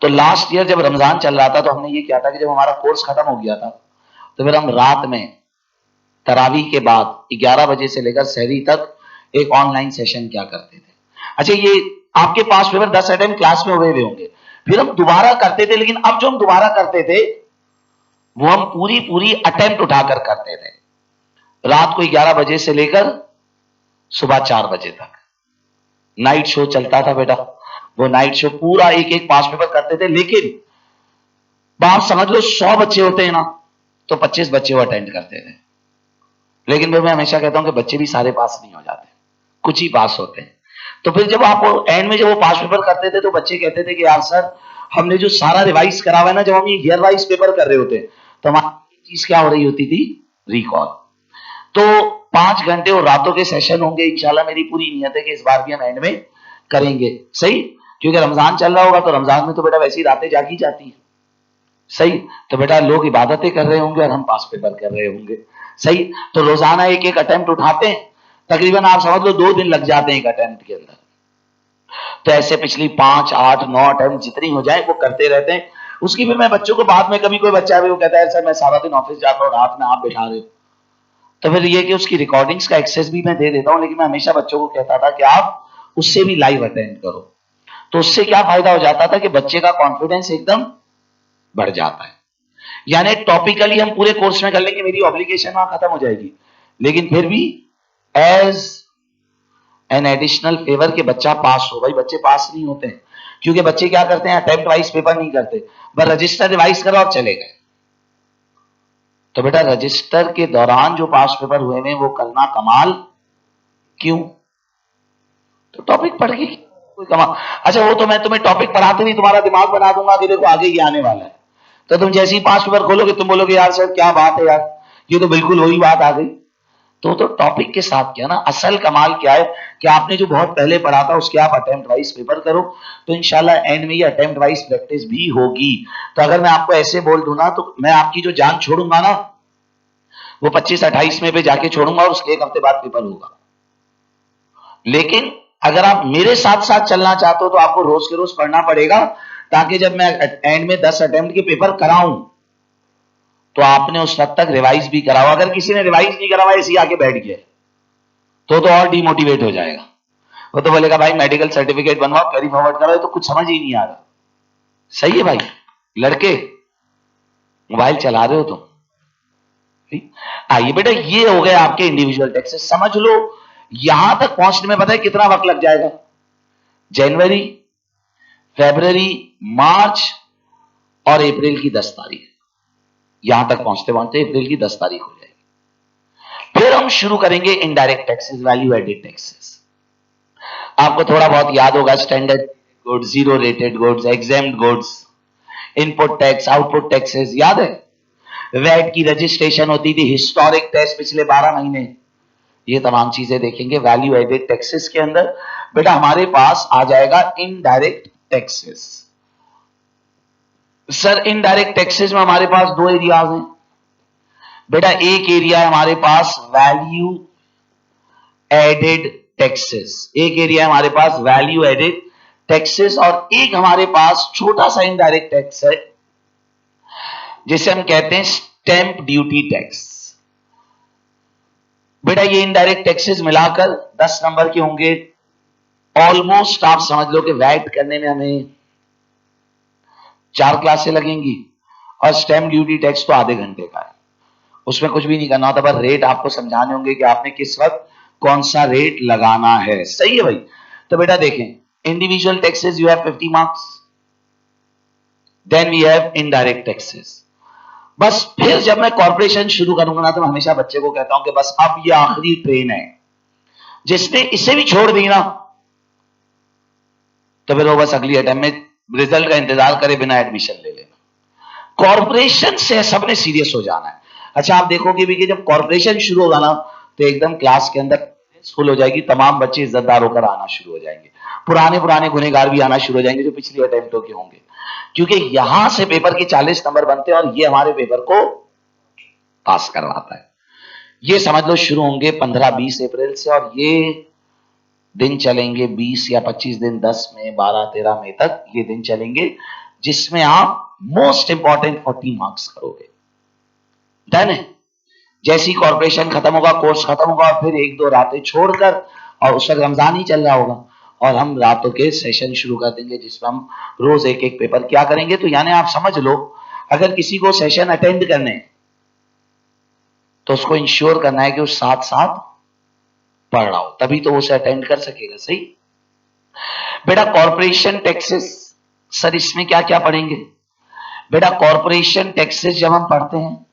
तो लास्ट ईयर जब रमजान चल रहा था तो हमने ये किया था कि जब हमारा कोर्स खत्म हो गया था तो फिर हम रात में तरावी के बाद 11 बजे से लेकर सहरी तक एक ऑनलाइन सेशन क्या करते थे। अच्छा ये आपके पास पेपर 10 अटेम्प्ट क्लास में हुए होंगे, फिर हम दोबारा करते थे, लेकिन अब जो हम दोबारा करते थे वो हम पूरी पूरी अटेम्प्ट उठाकर करते थे, रात को 11 बजे से लेकर सुबह 4 बजे तक नाइट शो चलता था बेटा। वो नाइट शो पूरा एक एक पास पेपर करते थे, लेकिन आप समझ लो 100 बच्चे होते हैं ना तो 25 बच्चे वो अटेंड करते थे। लेकिन फिर मैं हमेशा कहता हूं कि बच्चे भी सारे पास नहीं हो जाते, कुछ ही पास होते हैं। तो फिर जब आप एंड में जब वो पास पेपर करते थे तो बच्चे कहते थे कि यार सर हमने जो सारा रिवाइज करा हुआ है ना, जब हम ये ईयर वाइज पेपर कर रहे होते तो हमारी चीज क्या हो रही होती थी, रिकॉल। तो 5 घंटे और रातों के सेशन होंगे इंशाल्लाह, मेरी पूरी नीयत है कि इस बार भी हम एंड में करेंगे। सही, क्योंकि रमजान चल रहा होगा तो रमजान में तो बेटा वैसी रातें जागी जाती है। सही। तो बेटा लोग इबादतें कर रहे होंगे और हम पास पेपर कर रहे होंगे। सही। तो रोजाना एक एक अटेम्प्ट उठाते हैं, तकरीबन आप समझ लो 2 दिन लग जाते हैं एक अटेम्प्ट के अंदर। तो ऐसे पिछली 5, 8, 9 अटेम्प्ट जितनी हो जाए वो करते रहते हैं। उसकी फिर मैं बच्चों को बाद में, कभी कोई बच्चा भी वो कहता है सर मैं सारा दिन ऑफिस जाता हूँ, रात में आप बैठा रहे हो, तो फिर ये कि उसकी रिकॉर्डिंग्स का एक्सेस भी मैं दे देता हूँ, लेकिन मैं हमेशा बच्चों को कहता था कि आप उससे भी लाइव अटेंड करो। तो उससे क्या फायदा हो जाता था कि बच्चे का कॉन्फिडेंस एकदम बढ़ जाता है। यानी टॉपिकली हम पूरे कोर्स में कर लेंगे, मेरी ऑब्लिगेशन वहां खत्म हो जाएगी, लेकिन फिर भी एज एन एडिशनल फेवर के बच्चा पास हो। भाई बच्चे पास नहीं होते हैं, क्योंकि बच्चे क्या करते हैं, अटेम्प्ट वाइज पेपर नहीं करते, बस रजिस्टर रिवाइज करो और चले गए। तो बेटा रजिस्टर के दौरान जो पास पेपर हुए हैं वो करना कमाल क्यों? तो टॉपिक पढ़ के कोई कमाल? अच्छा वो तो मैं तुम्हें टॉपिक पढ़ाते नहीं, तुम्हारा दिमाग बना दूंगा कि देखो आगे ये आने वाला है, तो तुम जैसे ही पास पेपर खोलोगे तुम बोलोगे यार सर क्या बात है यार, ये तो बिल्कुल वही बात आ गई। तो टॉपिक के साथ क्या ना, असल कमाल क्या है कि आपने जो बहुत पहले पढ़ा था उसके आप अटेम्प्ट वाइज पेपर करो, तो इंशाल्लाह एंड में ये अटेम्प्ट वाइज प्रैक्टिस भी होगी। तो अगर मैं आपको ऐसे बोल दूं ना, तो मैं आपकी जो जान छोड़ूंगा ना वो 25-28 में पे जाके छोड़ूंगा और उसके एक हफ्ते बाद पेपर होगा। लेकिन अगर आप मेरे साथ साथ चलना चाहते हो तो आपको रोज के रोज पढ़ना पड़ेगा, ताकि जब मैं एंड में 10 अटेम्प्ट के पेपर कराऊं तो आपने उस हद तक रिवाइज भी कराओ। अगर किसी ने रिवाइज नहीं करा हुआ ऐसे ही आके बैठ गया तो और डिमोटिवेट हो जाएगा। वो तो बोलेगा भाई मेडिकल सर्टिफिकेट बनवाओ, कैरी फॉरवर्ड करो, तो कुछ समझ ही नहीं आ रहा। सही है भाई? लड़के मोबाइल चला रहे हो तुम? आइए बेटा, ये हो गए आपके इंडिविजुअल टैक्सेस। समझ लो यहां तक पहुंचने में पता है कितना वक्त लग जाएगा? जनवरी, फरवरी, मार्च और अप्रैल की 10 तारीख, यहां तक पहुंचते पहुंचते अप्रैल की 10 तारीख हो जाएगी। फिर हम शुरू करेंगे indirect taxes, value added taxes. आपको थोड़ा बहुत याद होगा, standard goods, zero rated goods, exempt goods, input tax, output taxes, याद है? वैट की रजिस्ट्रेशन होती थी, हिस्टोरिक टैक्स पिछले 12 महीने, ये तमाम चीजें देखेंगे वैल्यू एडेड टैक्सेस के अंदर। बेटा हमारे पास आ जाएगा indirect taxes. Sir indirect taxes में हमारे पास 2 एरियाज हैं बेटा। एक एरिया है हमारे पास वैल्यू एडेड टैक्सेस, एक एरिया है हमारे पास वैल्यू एडेड टैक्सेस, और एक हमारे पास छोटा सा इनडायरेक्ट टैक्स है जिसे हम कहते हैं स्टैंप ड्यूटी टैक्स। बेटा ये इनडायरेक्ट टैक्सेस मिलाकर 10 नंबर के होंगे। ऑलमोस्ट आप समझ लो कि वैट करने में हमें 4 क्लासें लगेंगी, और स्टैंप ड्यूटी टैक्स तो आधे घंटे का है, उसमें कुछ भी नहीं करना होता, बस रेट आपको समझाने होंगे कि आपने किस वक्त कौन सा रेट लगाना है। सही है भाई? तो बेटा देखें, individual taxes you have 50 marks, then we have indirect taxes. बस फिर जब मैं कॉर्पोरेशन शुरू करूंगा ना, तो मैं हमेशा बच्चे को कहता हूं कि बस अब ये आखिरी ट्रेन है, जिसने इसे भी छोड़ दी ना तो फिर वो बस अगली अटेम्प्ट में रिजल्ट का इंतजार करे बिना एडमिशन ले लेना। कॉर्पोरेशन से सबने सीरियस हो जाना है। अच्छा आप देखोगे भी कि जब कॉर्पोरेशन शुरू होगा ना तो एकदम क्लास के अंदर फुल हो जाएगी, तमाम बच्चे इज्जतदार होकर आना शुरू हो जाएंगे, पुराने पुराने गुनहगार भी आना शुरू हो जाएंगे जो पिछली अटेम्प्टों के होंगे, क्योंकि यहां से पेपर के 40 नंबर बनते हैं और ये हमारे पेपर को पास करवाता है। ये समझ लो शुरू होंगे 15-20 अप्रैल से, और ये दिन चलेंगे 20 या 25 दिन, 10 में, 12-13 मई तक ये दिन चलेंगे, जिसमें आप मोस्ट इंपॉर्टेंट 40 मार्क्स करोगे। डन है? जैसी कॉर्पोरेशन खत्म होगा, कोर्स खत्म होगा, और फिर 1-2 रातें छोड़कर, और उस वक्त रमजान ही चल रहा होगा, और हम रातों के सेशन शुरू कर देंगे जिसमें हम रोज एक एक पेपर क्या करेंगे। तो यानी आप समझ लो अगर किसी को सेशन अटेंड करने तो उसको इंश्योर करना है कि उस साथ साथ पढ़ रहा हो, तभी तो वो उसे अटेंड कर सकेगा। सही? बेटा कॉर्पोरेशन टैक्सेस, सर इसमें क्या क्या पढ़ेंगे? बेटा कॉर्पोरेशन टैक्सेस जब हम पढ़ते हैं,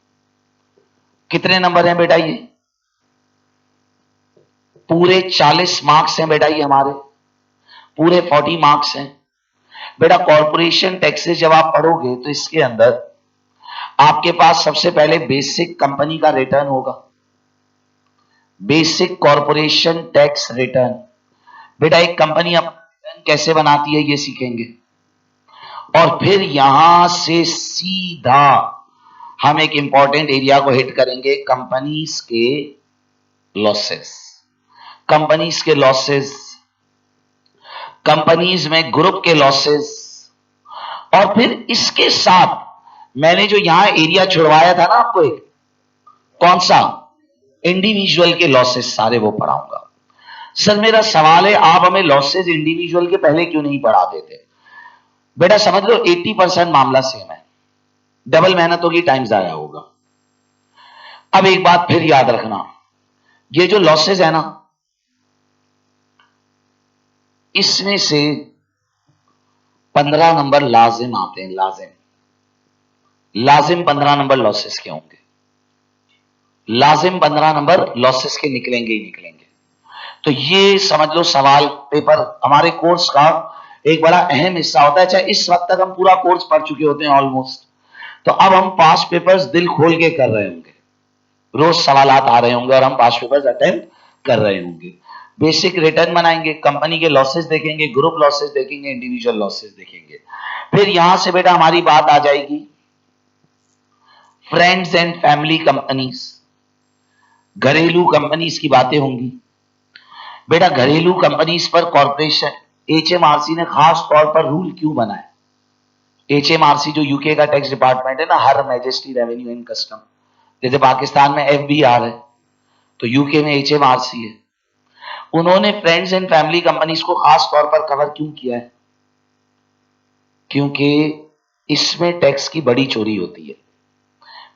कितने नंबर हैं बेटा? ये पूरे 40 मार्क्स हैं बेटा, ये हमारे पूरे 40 मार्क्स हैं बेटा। कॉर्पोरेशन टैक्सेस जब आप पढ़ोगे तो इसके अंदर आपके पास सबसे पहले बेसिक कंपनी का रिटर्न होगा, बेसिक कॉर्पोरेशन टैक्स रिटर्न। बेटा एक कंपनी अपना रिटर्न कैसे बनाती है ये सीखेंगे। और फिर यहां से सीधा हम एक इंपॉर्टेंट एरिया को हिट करेंगे, कंपनीज के लॉसेस। कंपनीज के लॉसेस, कंपनीज में ग्रुप के लॉसेस, और फिर इसके साथ मैंने जो यहां एरिया छुड़वाया था ना आपको, एक कौन सा, इंडिविजुअल के लॉसेस, सारे वो पढ़ाऊंगा। सर मेरा सवाल है, आप हमें लॉसेस इंडिविजुअल के पहले क्यों नहीं पढ़ा देते? बेटा समझ लो 80% मामला सेम है, डबल मेहनत होगी, टाइम जाया होगा। अब एक बात फिर याद रखना, ये जो लॉसेस है ना, इसमें से 15 नंबर लाजिम आते हैं, लाजिम 15 नंबर लॉसेस के होंगे, लाजिम 15 नंबर लॉसेस के निकलेंगे ही निकलेंगे। तो ये समझ लो सवाल पेपर हमारे कोर्स का एक बड़ा अहम हिस्सा होता है। चाहे इस वक्त तक हम पूरा कोर्स पढ़ चुके होते हैं ऑलमोस्ट, तो अब हम पास्ट पेपर्स दिल खोल के कर रहे होंगे, रोज सवालात आ रहे होंगे और हम पास्ट पेपर्स अटेम्प्ट कर रहे होंगे। बेसिक रिटर्न बनाएंगे, कंपनी के लॉसेस देखेंगे, ग्रुप लॉसेस देखेंगे, इंडिविजुअल लॉसेस देखेंगे। फिर यहां से बेटा हमारी बात आ जाएगी फ्रेंड्स एंड फैमिली कंपनीज, घरेलू कंपनीज की बातें होंगी। बेटा घरेलू कंपनीज पर कॉर्पोरेशन एचएमआरसी ने खास तौर पर रूल क्यों बनाए? एचएमआरसी जो यूके का टैक्स डिपार्टमेंट है ना, हर मैजेस्टी रेवेन्यू एंड कस्टम, जैसे पाकिस्तान में एफबीआर है तो यूके में एचएमआरसी है। उन्होंने फ्रेंड्स एंड फैमिली कंपनीज को खास तौर पर कवर क्यों किया है? क्योंकि इसमें टैक्स की बड़ी चोरी होती है।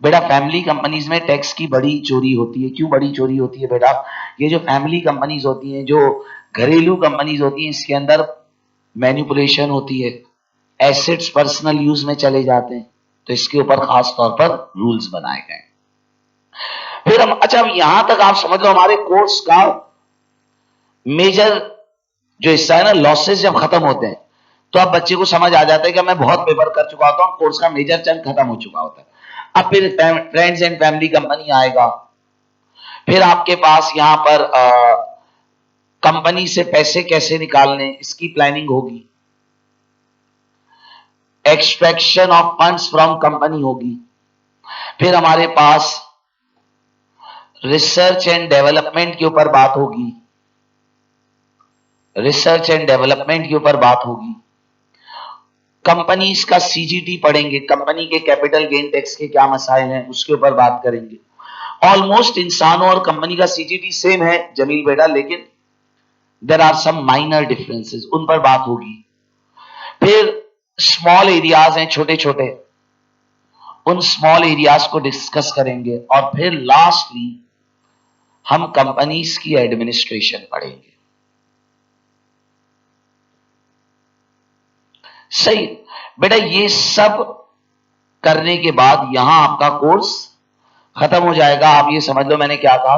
बेटा फैमिली कंपनीज में टैक्स की बड़ी चोरी होती है। क्यों बड़ी चोरी होती है बेटा? ये जो फैमिली कंपनीज होती हैं, जो घरेलू कंपनीज होती हैं, इसके अंदर मैनिपुलेशन होती है, एसेट्स पर्सनल यूज में चले जाते हैं, तो इसके ऊपर खास तौर पर रूल्स बनाए गए। फिर हम, अच्छा अब यहां तक आप समझ लो हमारे कोर्स का मेजर जो हिस्सा है ना, लॉसेस जब खत्म होते हैं तो अब बच्चे को समझ आ जाता है कि मैं बहुत पेपर कर चुका होता हूं, कोर्स का मेजर चंक खत्म हो चुका होता है। अब फिर फ्रेंड्स एंड फैमिली कंपनी आएगा, फिर आपके पास यहां पर कंपनी से पैसे कैसे निकालने इसकी प्लानिंग होगी, extraction of funds from company होगी। फिर हमारे पास रिसर्च एंड डेवलपमेंट के ऊपर बात होगी, रिसर्च एंड डेवलपमेंट के ऊपर बात होगी। कंपनीज का सीजीटी पढ़ेंगे, कंपनी के कैपिटल गेन टैक्स के क्या मसाइल हैं उसके ऊपर बात करेंगे। ऑलमोस्ट इंसानों और कंपनी का सीजीटी सेम है जमील बेटा, लेकिन there are some minor differences, उन पर बात होगी। फिर स्मॉल एरियाज हैं, छोटे छोटे, उन स्मॉल एरियाज को डिस्कस करेंगे। और फिर लास्टली हम कंपनीज की एडमिनिस्ट्रेशन पढ़ेंगे। सही बेटा, ये सब करने के बाद यहां आपका कोर्स खत्म हो जाएगा। आप ये समझ लो मैंने क्या कहा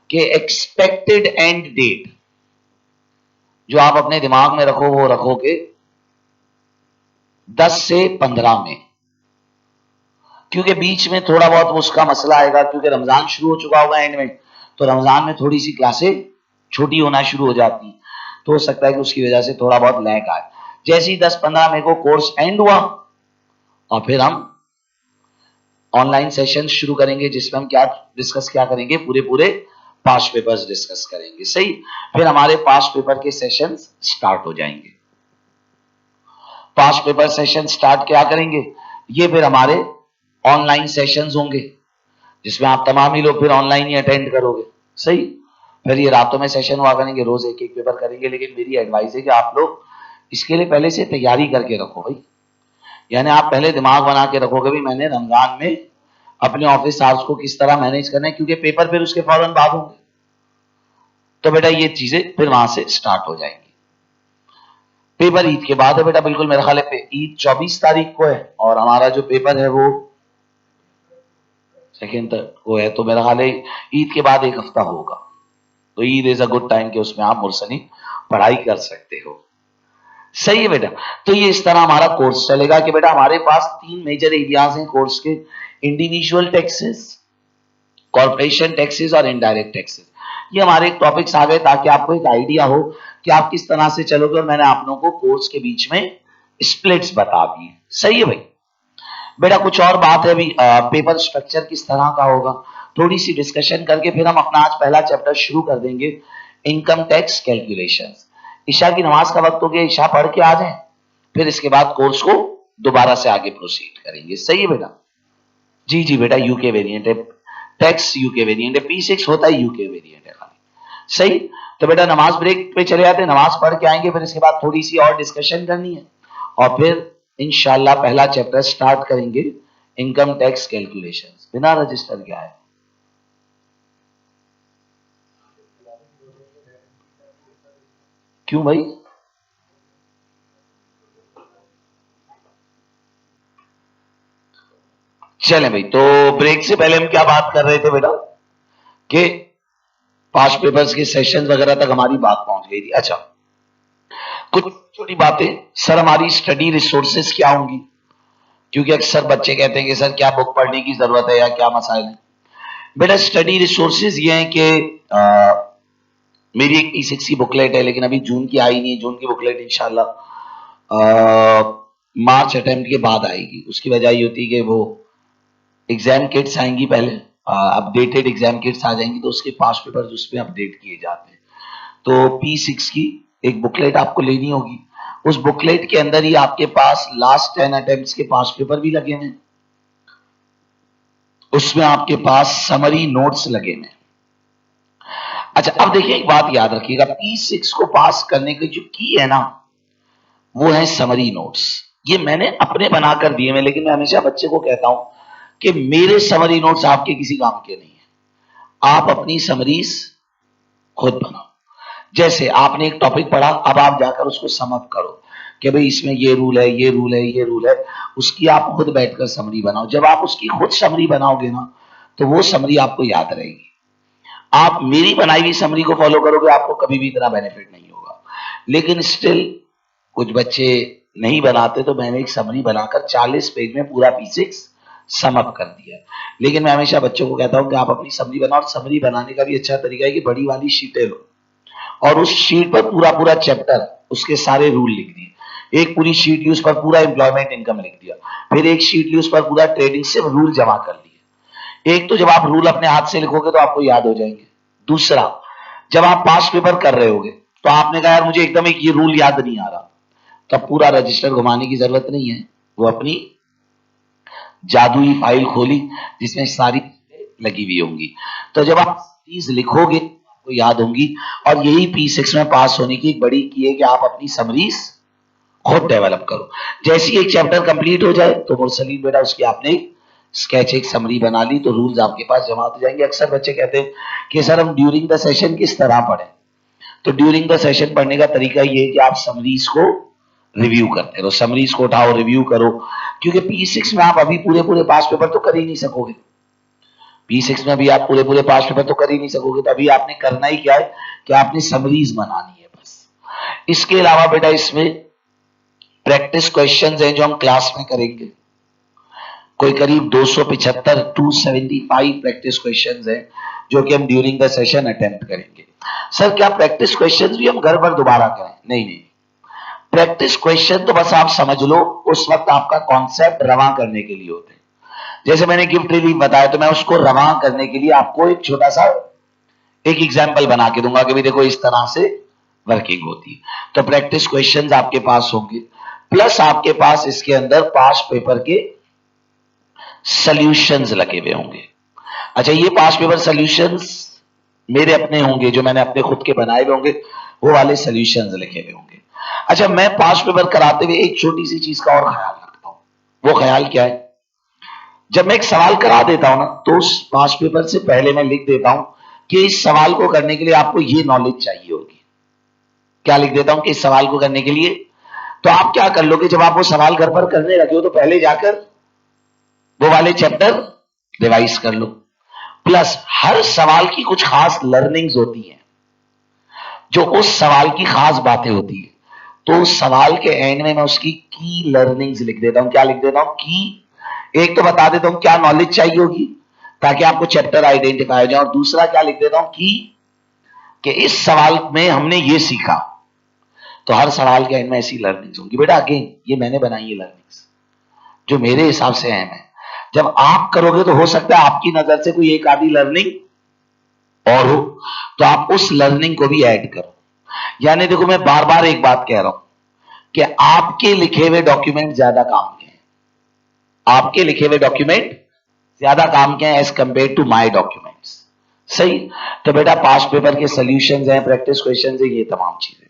कि एक्सपेक्टेड एंड डेट जो आप अपने दिमाग में रखो वो रखोगे 10 से 15 में, क्योंकि बीच में थोड़ा बहुत उसका मसला आएगा, क्योंकि रमजान शुरू हो चुका होगा एंड में, तो रमजान में थोड़ी सी क्लासें छोटी होना शुरू हो जाती हैं, तो हो सकता है कि उसकी वजह से थोड़ा बहुत लैग आए। जैसे ही 10-15 मई को कोर्स एंड हुआ और फिर हम ऑनलाइन सेशन शुरू करेंगे, जिसमें हम क्या करेंगे, पूरे पास्ट पेपर्स डिस्कस करेंगे। सही, फिर हमारे पास्ट पेपर के सेशन स्टार्ट हो जाएंगे। पास्ट पेपर सेशन स्टार्ट क्या करेंगे, ये फिर हमारे ऑनलाइन सेशंस होंगे, जिसमें आप तमाम ही लोग फिर ऑनलाइन ही अटेंड करोगे। सही, फिर ये रातों में सेशन हुआ करेंगे, रोज एक एक पेपर करेंगे। लेकिन मेरी एडवाइस है कि आप लोग इसके लिए पहले से तैयारी करके रखो भाई, यानी आप पहले दिमाग बना के रखोगे भी मैंने रमजान में अपने ऑफिस आवर्स को किस तरह मैनेज करना है, क्योंकि पेपर फिर उसके फौरन बाद होंगे। तो बेटा ये चीजें फिर वहां से स्टार्ट हो जाएंगी। पेपर ईद के बाद है बेटा, बिल्कुल मेरा ख्याल है ईद 24 तारीख को है और हमारा जो पेपर है वो सेकेंड तक को है, तो मेरा ख्याल है ईद के बाद एक हफ्ता होगा। तो Eid is a good time कि उसमें आप मुरसनी पढ़ाई कर सकते हो। सही है बेटा, तो ये इस तरह हमारा कोर्स चलेगा कि बेटा हमारे पास 3 मेजर एरियाज हैं कोर्स के, इंडिविजुअल टैक्सेस, कॉर्पोरेशन टैक्सेस और इनडायरेक्ट टैक्सेस। ये हमारे टॉपिक्स आ गए ताकि आपको एक आइडिया हो कि आप किस तरह से चलोगे। और मैंने आप लोगों को कोर्स के बीच में स्प्लिट्स बता दिए। सही है भाई। बेटा कुछ और बात है अभी, पेपर स्ट्रक्चर किस तरह का होगा, थोड़ी सी डिस्कशन करके फिर हम अपना आज पहला चैप्टर शुरू कर देंगे, इनकम टैक्स कैलकुलेशंस। ईशा की नमाज का वक्त हो गया, ईशा पढ़ के आ जाए, फिर इसके बाद कोर्स को दोबारा से आगे प्रोसीड करेंगे। सही है बेटा? जी जी बेटा, यूके वेरिएंट है, टैक्स यूके वेरिएंट है, P6 होता है यूके वेरिएंट है खाली। सही। तो बेटा नमाज ब्रेक पे चले जाते हैं, नमाज पढ़ के आएंगे, फिर इसके बाद थोड़ी सी और डिस्कशन करनी है और फिर इंशाल्लाह पहला चैप्टर स्टार्ट करेंगे, इनकम टैक्स कैलकुलेशंस। बिना रजिस्टर क्या है? क्यों भाई? चले भाई, तो ब्रेक से पहले हम क्या बात कर रहे थे बेटा कि पांच पेपर्स के सेशंस वगैरह तक हमारी बात पहुंच गई थी। अच्छा, कुछ छोटी बातें, सर हमारी स्टडी रिसोर्सेज क्या होंगी, क्योंकि अक्सर बच्चे कहते हैं कि सर क्या बुक पढ़ने की जरूरत है या क्या मसाइल है। बेटा स्टडी रिसोर्सेज ये हैं कि मेरी एक P6 की बुकलेट है, लेकिन अभी जून की आई नहीं है, जून की बुकलेट इंशाल्लाह मार्च अटेम्प्ट के बाद आएगी। उसकी वजह ये होती है कि वो एग्जाम किट्स आएंगी पहले, अपडेटेड एग्जाम किट्स आ जाएंगी, तो उसके पास पेपर्स उसमें अपडेट किए जाते हैं। तो P6 की एक बुकलेट आपको लेनी होगी, उस बुकलेट के अंदर ही आपके पास लास्ट 10 अटेम्प्ट्स के पास पेपर भी लगे हुए हैं, उसमें आपके पास समरी नोट्स लगे हुए हैं। अच्छा अब देखिए एक बात याद रखिएगा, P6 को पास करने की जो की है ना, वो है समरी नोट्स। ये मैंने अपने बनाकर दिए हैं, लेकिन मैं हमेशा बच्चे को कहता हूं कि मेरे समरी नोट्स आपके किसी काम के नहीं है, आप अपनी समरीज खुद बनाओ। जैसे आपने एक टॉपिक पढ़ा, अब आप जाकर उसको सम अप करो कि भाई इसमें ये रूल है, ये रूल है, ये रूल है, उसकी आप खुद बैठकर समरी बनाओ। जब आप उसकी खुद समरी बनाओगे ना, तो वो समरी आपको याद रहेगी। आप मेरी बनाई हुई समरी को फॉलो करोगे, आपको कभी भी इतना बेनिफिट नहीं होगा। लेकिन स्टिल कुछ बच्चे नहीं बनाते, तो मैंने एक समरी बनाकर 40 पेज में पूरा P6 सम अप कर दिया। लेकिन मैं हमेशा बच्चों को कहता हूं कि आप अपनी समरी बनाओ, और समरी बनाने का भी अच्छा तरीका है कि बड़ी वाली शीटें लो और उस शीट पर पूरा पूरा चैप्टर, उसके सारे रूल लिख दिए। एक पूरी शीट ली, उस पर पूरा एम्प्लॉयमेंट इनकम लिख दिया, फिर एक शीट ली, उस पर पूरा ट्रेडिंग से रूल जमा कर लिए। एक तो जब आप रूल अपने हाथ से लिखोगे तो आपको याद हो जाएंगे। दूसरा, जब आप पास पेपर कर रहे होगे तो आपने कहा यार मुझे एकदम एक ये रूल याद नहीं आ रहा, तब पूरा रजिस्टर घुमाने की जरूरत नहीं है, वो अपनी जादुई फाइल खोली जिसमें सारी लगी हुई होंगी। तो जब आप चीज लिखोगे आपको याद होंगी। और यही P6 में पास होने की एक बड़ी की है कि आप अपनी समरीज खुद डेवलप करो। जैसे ही एक चैप्टर कंप्लीट हो जाए तो मुरसलीन बेटा उसकी आपने स्केच एक समरी बना ली, तो रूल्स आपके पास जमा हो जाएंगे। अक्सर बच्चे कहते हैं कि सर हम ड्यूरिंग द सेशन किस तरह पढ़ें, तो ड्यूरिंग द सेशन पढ़ने का तरीका ये है कि आप समरीज को रिव्यू करते रहो, समरीज को उठाओ, रिव्यू करो, क्योंकि P6 में आप अभी पूरे पूरे पास पेपर तो कर ही नहीं सकोगे। P6 में भी आप पूरे पूरे पास पेपर तो कर ही नहीं सकोगे, तो अभी आपने करना ही क्या है कि आपने समरीज बनानी है बस। इसके अलावा बेटा इसमें प्रैक्टिस क्वेश्चंस हैं जो हम क्लास में करेंगे, कोई करीब 275 275 प्रैक्टिस क्वेश्चंस हैं जो कि हम ड्यूरिंग द सेशन अटेम्प्ट करेंगे। सर क्या प्रैक्टिस क्वेश्चंस भी हम घर पर दोबारा करें? नहीं नहीं, प्रैक्टिस क्वेश्चन तो बस आप समझ लो, उस वक्त आपका कॉन्सेप्ट रवा करने के लिए होते हैं। जैसे मैंने गिफ्ट रिलीव बताया, तो मैं उसको रवा करने के लिए आपको एक छोटा सा एक एग्जाम्पल बना के दूंगा कि भाई देखो इस तरह से वर्किंग होती है। तो प्रैक्टिस क्वेश्चंस आपके पास होंगे, प्लस आपके पास इसके अंदर पास पेपर के सॉल्यूशंस लगे हुए होंगे। अच्छा, ये पास पेपर सॉल्यूशंस मेरे अपने होंगे, जो मैंने अपने खुद के बनाए हुए होंगे, वो वाले सॉल्यूशंस लिखे हुए होंगे। अच्छा, मैं पास पेपर कराते हुए एक छोटी सी चीज का और ख्याल रखता हूं। वो ख्याल क्या है? जब मैं एक सवाल करा देता हूं ना, तो उस पास पेपर से पहले मैं लिख देता हूं कि इस सवाल को करने के लिए आपको ये नॉलेज चाहिए होगी। क्या लिख देता हूं कि इस सवाल को करने के लिए, तो आप क्या कर लोगे, जब आप वो सवाल घर पर करने लगे हो तो पहले जाकर वो वाले चैप्टर रिवाइज कर लो। प्लस हर सवाल की कुछ खास लर्निंग्स होती हैं, जो उस सवाल की खास बातें होती है, तो उस सवाल के एंड में मैं उसकी की लर्निंग्स लिख देता हूं। क्या लिख देता हूं? की। एक तो बता देता हूं क्या नॉलेज चाहिए होगी ताकि आपको चैप्टर आइडेंटिफाई हो जाए, और दूसरा क्या लिख देता हूं कि इस सवाल में हमने ये सीखा, तो हर सवाल के एंड में ऐसी लर्निंग्स होंगी। बेटा अगेन ये मैंने बनाई है लर्निंग्स जो मेरे हिसाब से अहम है। जब आप करोगे तो हो सकता है आपकी नजर से कोई एक आधी लर्निंग और हो, तो आप उस लर्निंग को भी ऐड करो। यानी देखो मैं बार बार एक बात कह रहा हूं कि आपके लिखे हुए डॉक्यूमेंट ज्यादा काम के हैं, आपके लिखे हुए डॉक्यूमेंट ज्यादा काम के हैं as compare to my documents. सही। तो बेटा पास्ट पेपर के सॉल्यूशंस हैं, प्रैक्टिस क्वेश्चंस है, ये तमाम चीजें।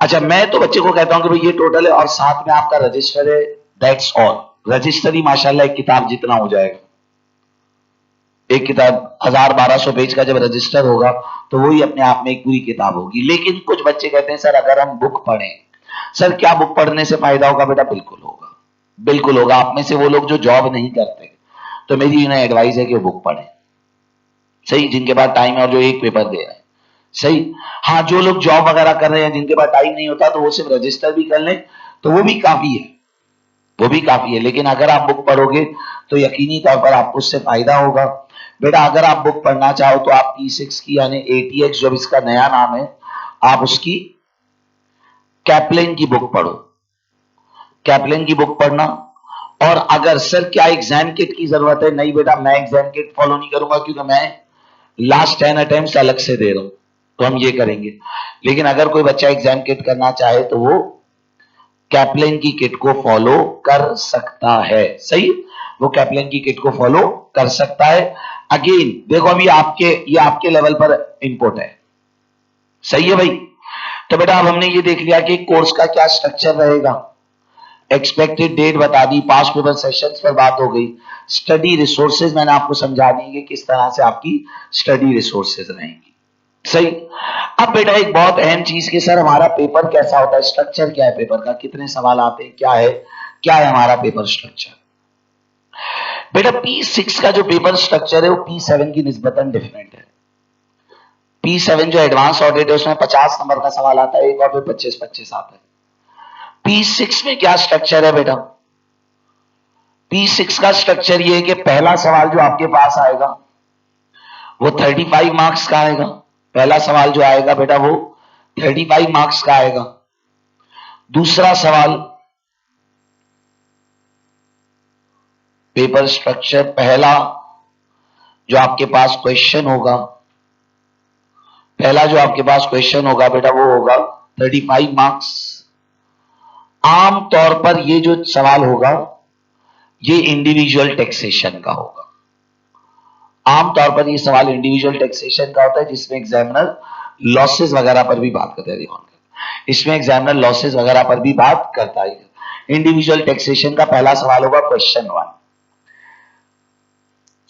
अच्छा मैं तो बच्चे को कहता हूं कि भाई ये टोटल है और साथ में आपका रजिस्टर है, दैट्स ऑल। रजिस्टर ही माशाल्लाह एक किताब जितना हो जाएगा। एक किताब 1000-1200 पेज का जब रजिस्टर होगा तो वही अपने आप में एक पूरी किताब होगी। लेकिन कुछ बच्चे कहते हैं सर अगर हम बुक पढ़ें, सर क्या बुक पढ़ने से फायदा होगा? बेटा बिल्कुल होगा, बिल्कुल होगा। आप में से वो लोग जो जॉब नहीं करते तो मेरी इन्हें एडवाइस है कि वो बुक पढ़ें। सही, जिनके पास टाइम है और जो एक पेपर दे रहे हैं। सही। हाँ जो लोग जॉब वगैरह कर रहे हैं जिनके पास टाइम नहीं होता तो वो सिर्फ रजिस्टर भी कर लें तो वो भी काफी है, वो भी काफी है। लेकिन अगर आप बुक पढ़ोगे तो यकीनी तौर पर आपको उससे फायदा होगा। बेटा अगर आप बुक पढ़ना चाहो तो आप P6 की यानी ATX जो इसका नया नाम है, आप उसकी कैप्लिन की बुक पढ़ो, कैप्लिन की बुक पढ़ना। और अगर सर क्या एग्जाम किट की जरूरत है? नहीं बेटा मैं एग्जाम किट फॉलो नहीं करूंगा क्योंकि मैं लास्ट 10 अटेम्प्ट अलग से दे रहा हूं, तो हम ये करेंगे। लेकिन अगर कोई बच्चा एग्जाम किट करना चाहे तो वो कैप्लिन की किट को फॉलो कर सकता है। सही, वो कैप्लिन की किट को फॉलो कर सकता है। अगेन देखो अभी ये आपके लेवल पर इनपुट है। सही है भाई। तो बेटा अब हमने ये देख लिया कि कोर्स का क्या स्ट्रक्चर रहेगा, एक्सपेक्टेड डेट बता दी, पास्ट पेपर सेशंस पर बात हो गई, स्टडी रिसोर्सेज मैंने आपको समझा दी कि किस तरह से आपकी स्टडी रिसोर्सेज रहेंगी। सही। अब बेटा एक बहुत अहम चीज कि सर हमारा पेपर कैसा होता है, स्ट्रक्चर क्या है पेपर का, कितने सवाल आते हैं, क्या है हमारा पेपर स्ट्रक्चर। बेटा P6 का जो पेपर स्ट्रक्चर है वो P7 की निस्बतन डिफरेंट है। P7 जो एडवांस ऑडिट है उसमें 50 नंबर का सवाल आता है, एक और 25-25 आता है। P6 में क्या स्ट्रक्चर है बेटा? P6 का स्ट्रक्चर ये है कि पहला सवाल जो आपके पास आएगा वो 35 मार्क्स का आएगा। पहला सवाल जो आएगा बेटा वो 35 मार्क्स का आएगा। दूसरा सवाल, पेपर स्ट्रक्चर पहला जो आपके पास क्वेश्चन होगा, पहला जो आपके पास क्वेश्चन होगा बेटा वो होगा 35 मार्क्स। आमतौर पर ये जो सवाल होगा ये इंडिविजुअल टैक्सेशन का होगा। आमतौर पर ये सवाल इंडिविजुअल टैक्सेशन का होता है जिसमें एग्जामिनर लॉसेस वगैरह पर भी बात करता है। इसमें एग्जामिनर लॉसेस वगैरह पर भी बात करता है। इंडिविजुअल टैक्सेशन का पहला सवाल होगा क्वेश्चन 1।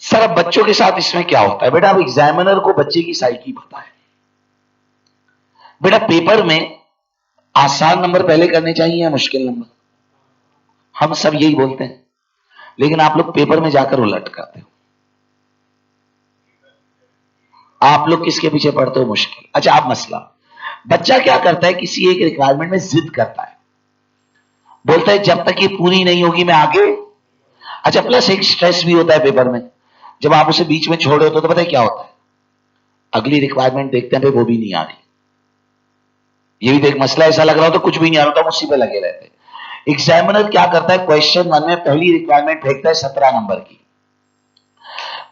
सर अब बच्चों के साथ इसमें क्या होता है? बेटा अब एग्जामिनर को बच्चे की साइकी पता है। बेटा पेपर में आसान नंबर पहले करने चाहिए या मुश्किल नंबर? हम सब यही बोलते हैं, लेकिन आप लोग पेपर में जाकर उलट करते हो। आप लोग किसके पीछे पढ़ते हो? मुश्किल। अच्छा आप मसला, बच्चा क्या करता है, किसी एक रिक्वायरमेंट में जिद करता है, बोलता है जब तक ये पूरी नहीं होगी मैं आगे। अच्छा प्लस एक स्ट्रेस भी होता है पेपर में, जब आप उसे बीच में छोड़े होते हो तो पता है क्या होता है, अगली रिक्वायरमेंट देखते हैं वो भी नहीं आ रही। ये भी देख मसला ऐसा लग रहा हो तो कुछ भी नहीं आ रहा, तो उसी पे लगे रहते हैं। एग्जामिनर क्या करता है, क्वेश्चन 1 में पहली रिक्वायरमेंट फेंकता है 17 नंबर की।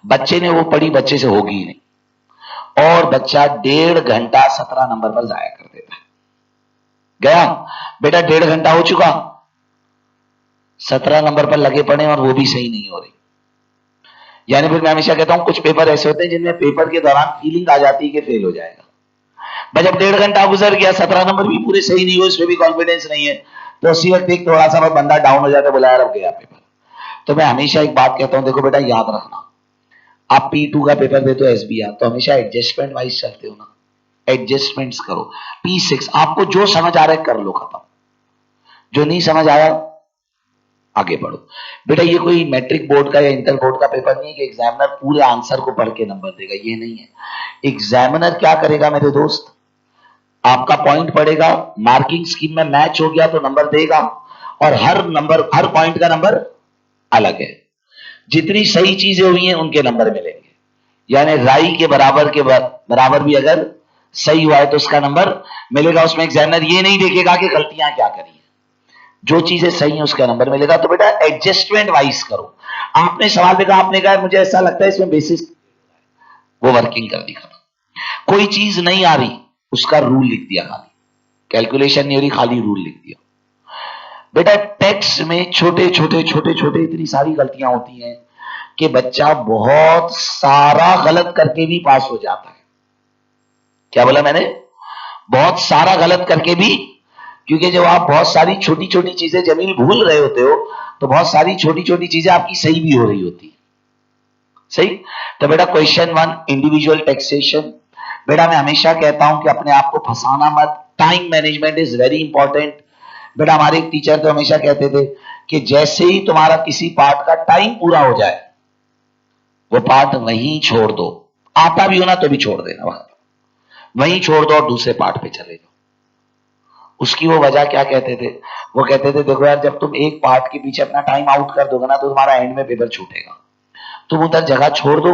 बच्चे ने वो पढ़ी, बच्चे से होगी ही नहीं, और बच्चा 1.5 घंटा 17 नंबर पर जाया कर देता है। गया बेटा 1.5 घंटा हो चुका, 17 नंबर पर लगे पड़े और वो भी सही नहीं हो रही। यानी फिर मैं हमेशा कहता हूं कुछ पेपर ऐसे होते हैं जिनमें पेपर के दौरान फीलिंग आ जाती है कि फेल हो जाएगा। भाई जब 1.5 घंटा गुजर गया, 17 नंबर भी पूरे सही नहीं हो, इसमें भी कॉन्फिडेंस नहीं है, तो उसी वक्त एक थोड़ा सा बंदा डाउन हो जाता है, बोला यार अब गया पेपर। तो मैं हमेशा एक बात कहता हूं, देखो बेटा याद रखना, आप P2 का पेपर देते हो SBR तो हमेशा एडजस्टमेंट वाइज चलते हो ना, एडजस्टमेंट्स करो। P6 आपको जो समझ आ रहा है कर लो, खत्म। जो नहीं समझ आया आगे बढ़ो। बेटा ये कोई मैट्रिक बोर्ड का या इंटर बोर्ड का पेपर नहीं है कि एग्जामिनर पूरे आंसर को पढ़ के नंबर देगा, ये नहीं है। एग्जामिनर क्या करेगा मेरे दोस्त, आपका पॉइंट पड़ेगा, मार्किंग स्कीम में मैच हो गया तो नंबर देगा, और हर पॉइंट का नंबर अलग है। जितनी सही चीजें हुई हैं उनके नंबर मिलेंगे। यानी राई के बराबर भी अगर सही हुआ है तो उसका नंबर मिलेगा। उसमें एग्जामिनर ये नहीं देखेगा कि गलतियां क्या करी है, जो चीजें सही है उसका नंबर मिलेगा। तो बेटा एडजस्टमेंट वाइज करो। आपने सवाल देखा, आपने कहा मुझे ऐसा लगता है इसमें बेसिस, वो वर्किंग कर दी खत्म। कोई चीज नहीं आ रही, उसका रूल लिख दिया, खाली कैलकुलेशन नहीं हो रही, खाली रूल लिख दिया। बेटा टेक्स्ट में छोटे छोटे छोटे छोटे इतनी सारी गलतियां होती हैं कि बच्चा बहुत सारा गलत करके भी पास हो जाता है। क्या बोला मैंने? बहुत सारा गलत करके भी, क्योंकि जब आप बहुत सारी छोटी छोटी चीजें जमील भूल रहे होते हो तो बहुत सारी छोटी छोटी चीजें आपकी सही भी हो रही होती है। सही। तो बेटा क्वेश्चन 1 इंडिविजुअल टैक्सेशन। बेटा मैं हमेशा कहता हूं कि अपने आप को फंसाना मत, time management is very important. बेटा हमारे एक टीचर तो हमेशा कहते थे कि जैसे ही तुम्हारा किसी पार्ट का टाइम पूरा हो जाए वो पार्ट वहीं छोड़ दो, आता भी हो ना तो भी छोड़ देना, वहीं छोड़ दो और दूसरे पार्ट पे चले जाओ। उसकी वो वजह क्या कहते थे? वो कहते थे देखो यार, जब तुम एक पार्ट के पीछे अपना टाइम आउट कर दोगे ना तो तुम्हारा एंड में पेपर छूटेगा। तुम उधर जगह छोड़ दो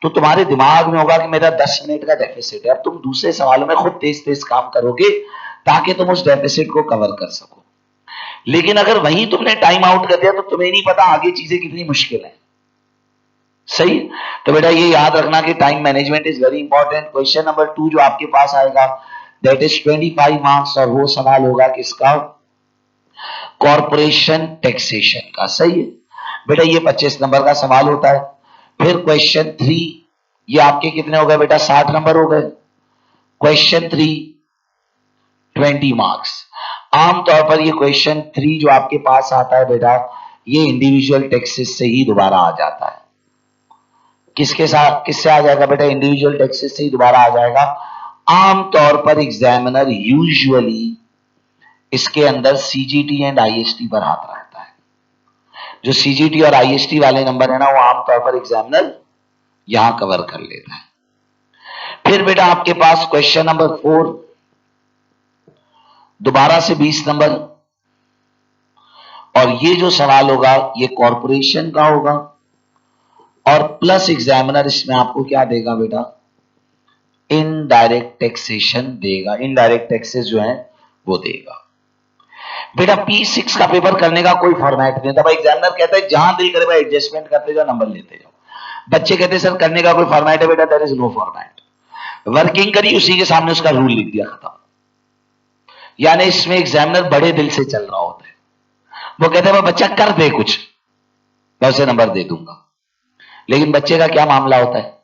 तो तुम्हारे दिमाग में होगा कि मेरा 10 मिनट का डेफिसिट है। अब तुम दूसरे सवालों में खुद तेज तेज काम करोगे ताकि तुम उस डेफिसिट को कवर कर सको। लेकिन अगर वहीं तुमने टाइम आउट कर दिया तो तुम्हें नहीं पता आगे चीजें कितनी मुश्किल है। सही। तो बेटा ये याद रखना कि time management is very important. Question number 2 जो आपके पास आएगा दैट इज 25 मार्क्स, और वो सवाल होगा किसका? कॉर्पोरेशन टैक्सेशन का। सही है बेटा, ये 25 नंबर का सवाल होता है। फिर क्वेश्चन 3, ये आपके कितने हो गए बेटा? 60 नंबर हो गए। Question 3 20 marks. आमतौर पर ये क्वेश्चन 3 जो आपके पास आता है बेटा, ये इंडिविजुअल टैक्सेस से ही दोबारा आ जाता है। किसके साथ, किससे आ जाएगा बेटा? इंडिविजुअल टैक्सेस से ही दोबारा आ जाएगा। आमतौर पर एग्जामिनर यूजुअली इसके अंदर सीजीटी एंड आईएसटी पर हाथ रहता है। जो सीजीटी और आईएसटी वाले नंबर है ना, वो आमतौर पर एग्जामिनर यहां कवर कर लेता है। फिर बेटा आपके पास क्वेश्चन नंबर 4 दोबारा से 20 नंबर, और ये जो सवाल होगा ये कॉर्पोरेशन का होगा, और प्लस एग्जामिनर इसमें आपको क्या देगा बेटा? इनडायरेक्ट टैक्सेशन देगा। इनडायरेक्ट टैक्सेस जो है वो देगा। बेटा P6 का पेपर करने का कोई फॉर्मेट नहीं था भाई। एग्जामिनर कहता है जहां दिल करे भाई एडजस्टमेंट करते जाओ, नंबर लेते जाओ। बच्चे कहते हैं सर करने का कोई फॉर्मेट है बेटा? There is no format. Working करी, उसी के सामने उसका रूल लिख दिया, खत्म। यानी इसमें एग्जामिनर बड़े दिल से चल रहा होता है। वो कहते हैं बच्चा कर दे कुछ, मैं उसे नंबर दे दूंगा। लेकिन बच्चे का क्या मामला होता है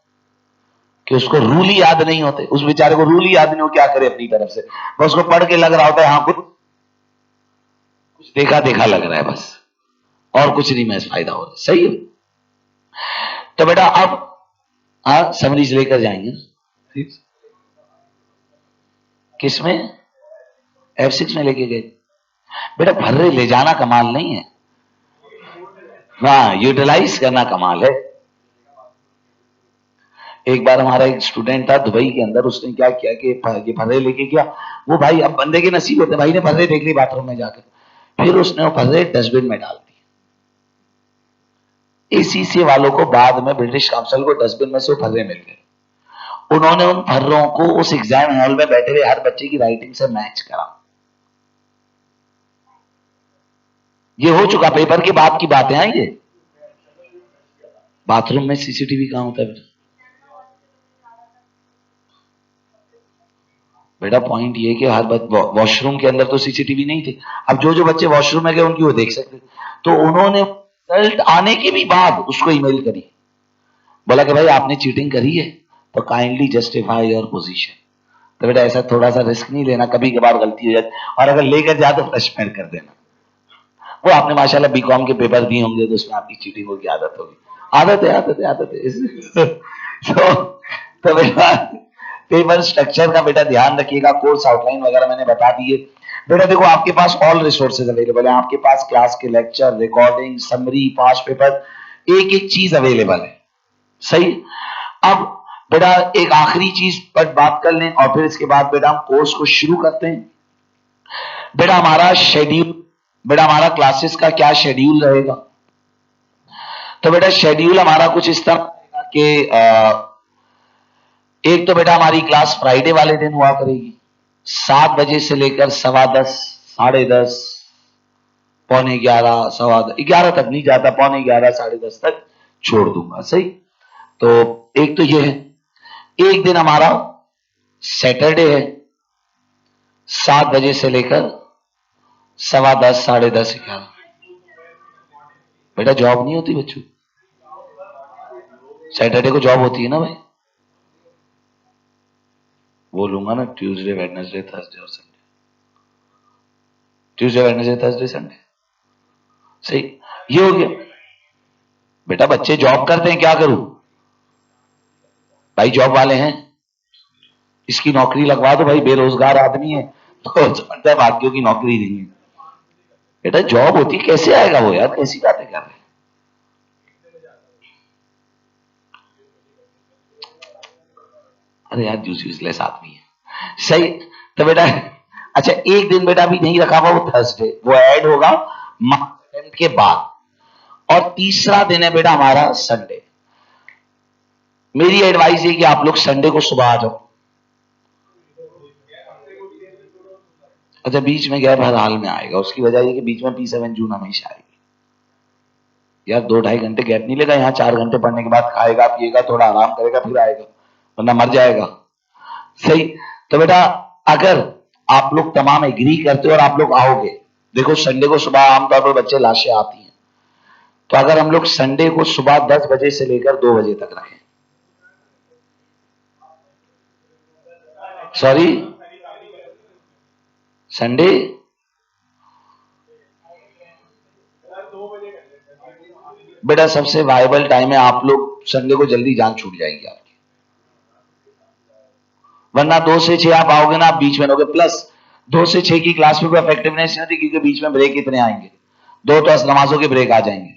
कि उसको रूल ही याद नहीं होते। उस बेचारे को रूल ही याद नहीं हो, क्या करे अपनी तरफ से? बस उसको पढ़ के लग रहा होता है हाँ कुछ देखा देखा लग रहा है बस, और कुछ नहीं मैं फायदा हो रहा है। सही है। तो बेटा अब हाँ समरीज लेकर जाएंगे किसमें? F6 में लेके गए बेटा। भर्रे ले जाना कमाल नहीं है, हाँ यूटिलाइज करना कमाल है। एक बार हमारा एक स्टूडेंट था दुबई के अंदर, उसने क्या किया कि ये फर्रे लेके गया। वो भाई अब बंदे के नसीब होते, भाई ने फर्रे देख ली बाथरूम में जाकर, फिर उसने वो फर्रे डस्टबिन में डाल दिए। एसीसी वालों को बाद में ब्रिटिश काउंसिल को डस्टबिन में से वो फर्रे मिल गए। उन्होंने उन फर्रों को उस एग्जाम हॉल में बैठे हुए हर बच्चे की राइटिंग से मैच करा। ये हो चुका, पेपर के बाद की बातें हैं ये। बाथरूम में सीसीटीवी कहां होता है बेटा? बेटा पॉइंट ये कि हर वॉशरूम के अंदर तो सीसीटीवी नहीं थे। अब जो जो बच्चे वॉशरूम में गए उनकी वो देख सकते। तो उन्होंने रिजल्ट आने के भी बाद उसको ईमेल करी, बोला कि भाई आपने चीटिंग करी है तो काइंडली जस्टिफाई योर पोजीशन। तो बेटा ऐसा थोड़ा सा रिस्क नहीं लेना, कभी कभार गलती हो जाए, और अगर लेकर जाए तो फ्लशमेंट कर देना। वो आपने माशाल्लाह बीकॉम के पेपर दिए होंगे तो उसमें आपकी चीटिंग की आदत होगी। आदत है आदत है आदत है तो बेटा पेपर स्ट्रक्चर का बेटा ध्यान रखिएगा। कोर्स आउटलाइन वगैरह मैंने बता दिए। बेटा देखो आपके पास ऑल रिसोर्सेज अवेलेबल है। आपके पास क्लास के lecture, recording, summary, past paper, एक एक चीज अवेलेबल है। सही। अब बेटा एक आखिरी चीज पर बात कर लें और फिर इसके बाद बेटा हम कोर्स को शुरू करते हैं। बेटा हमारा शेड्यूल, बेटा हमारा क्लासेस का क्या शेड्यूल रहेगा? तो बेटा शेड्यूल हमारा कुछ इस तरह कि एक तो बेटा हमारी क्लास फ्राइडे वाले दिन हुआ करेगी, 7 बजे से लेकर 10:15, 10:30, पौने 11, 11 तक नहीं जाता, पौने 11, 10:30 तक छोड़ दूंगा। सही, तो एक तो ये है। एक दिन हमारा सैटरडे है, 7 बजे से लेकर 10:15, 10:30, 11। बेटा जॉब नहीं होती बच्चों, सैटरडे को जॉब होती है ना भाई। बोलूंगा ना ट्यूसडे, वेडनेसडे, थर्सडे और Sunday. Tuesday, Wednesday, Thursday, Sunday. सही, ये हो गया। बेटा बच्चे जॉब करते हैं, क्या करूं भाई, जॉब वाले हैं, इसकी नौकरी लगवा दो भाई, बेरोजगार आदमी है तो समझता है भाग्यों की नौकरी नहीं है। बेटा जॉब होती कैसे आएगा वो यार, कैसी बातें कर रहे हैं। अरे यार यूजलेस आदमी है। सही, तो बेटा अच्छा एक दिन बेटा भी नहीं रखा हुआ, वो थर्सडे, वो ऐड होगा मार्च के बाद। और तीसरा दिन है बेटा हमारा संडे। मेरी एडवाइस है कि आप लोग संडे को सुबह आ जाओ। अच्छा बीच में गैप हर हाल में आएगा, उसकी वजह ये कि बीच में P7 जून हमेशा आएगी। यार 2-2.5 घंटे गैप नहीं लेगा, यहाँ 4 घंटे पढ़ने के बाद खाएगा पिएगा थोड़ा आराम करेगा फिर आएगा, वरना मर जाएगा। सही, तो बेटा अगर आप लोग तमाम एग्री करते हो और आप लोग आओगे, देखो संडे को सुबह आमतौर पर बच्चे लाशें आती हैं, तो अगर हम लोग संडे को सुबह 10 बजे से लेकर 2 बजे तक रखें, सॉरी संडे बेटा सबसे वायबल टाइम है, आप लोग संडे को जल्दी जान छूट जाएगी आपकी, वरना 2 से 6 आप आओगे ना, आप बीच में रहोगे। प्लस 2 से 6 की क्लास में कोई इफेक्टिवनेस नहीं होती, क्योंकि बीच में ब्रेक इतने आएंगे, 2 तो नमाजों के ब्रेक आ जाएंगे,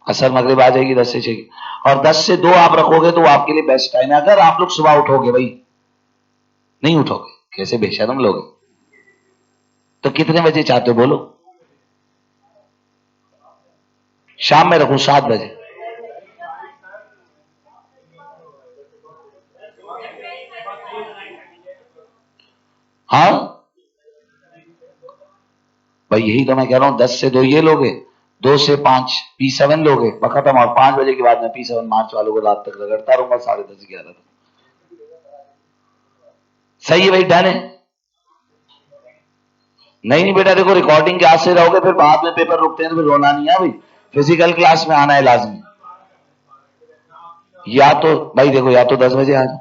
असर मगरिब आ जाएगी 10 से 6 की, और 10 से 2 आप रखोगे तो वो आपके लिए बेस्ट टाइम है। अगर आप लोग सुबह उठोगे भाई, नहीं उठोगे कैसे बेशरम लोग, तो कितने बजे चाहते हो बोलो, शाम में रखूं 7 बजे? हाँ भाई यही तो मैं कह रहा हूं, 10 से 2 ये लोगे, 2 से 5 P7 लोगे, खत्म, और 5 बजे के बाद में P7 मार्च वालों को रात तक रगड़ता रहूंगा 10:30, 11 तक। सही है भाई, डन है। नहीं नहीं बेटा देखो, रिकॉर्डिंग क्लास से रहोगे फिर बाद में पेपर रुकते हैं तो फिर रोना नहीं है भाई, फिजिकल क्लास में आना है लाजमी। या तो भाई देखो, या तो 10 बजे आ जाओ।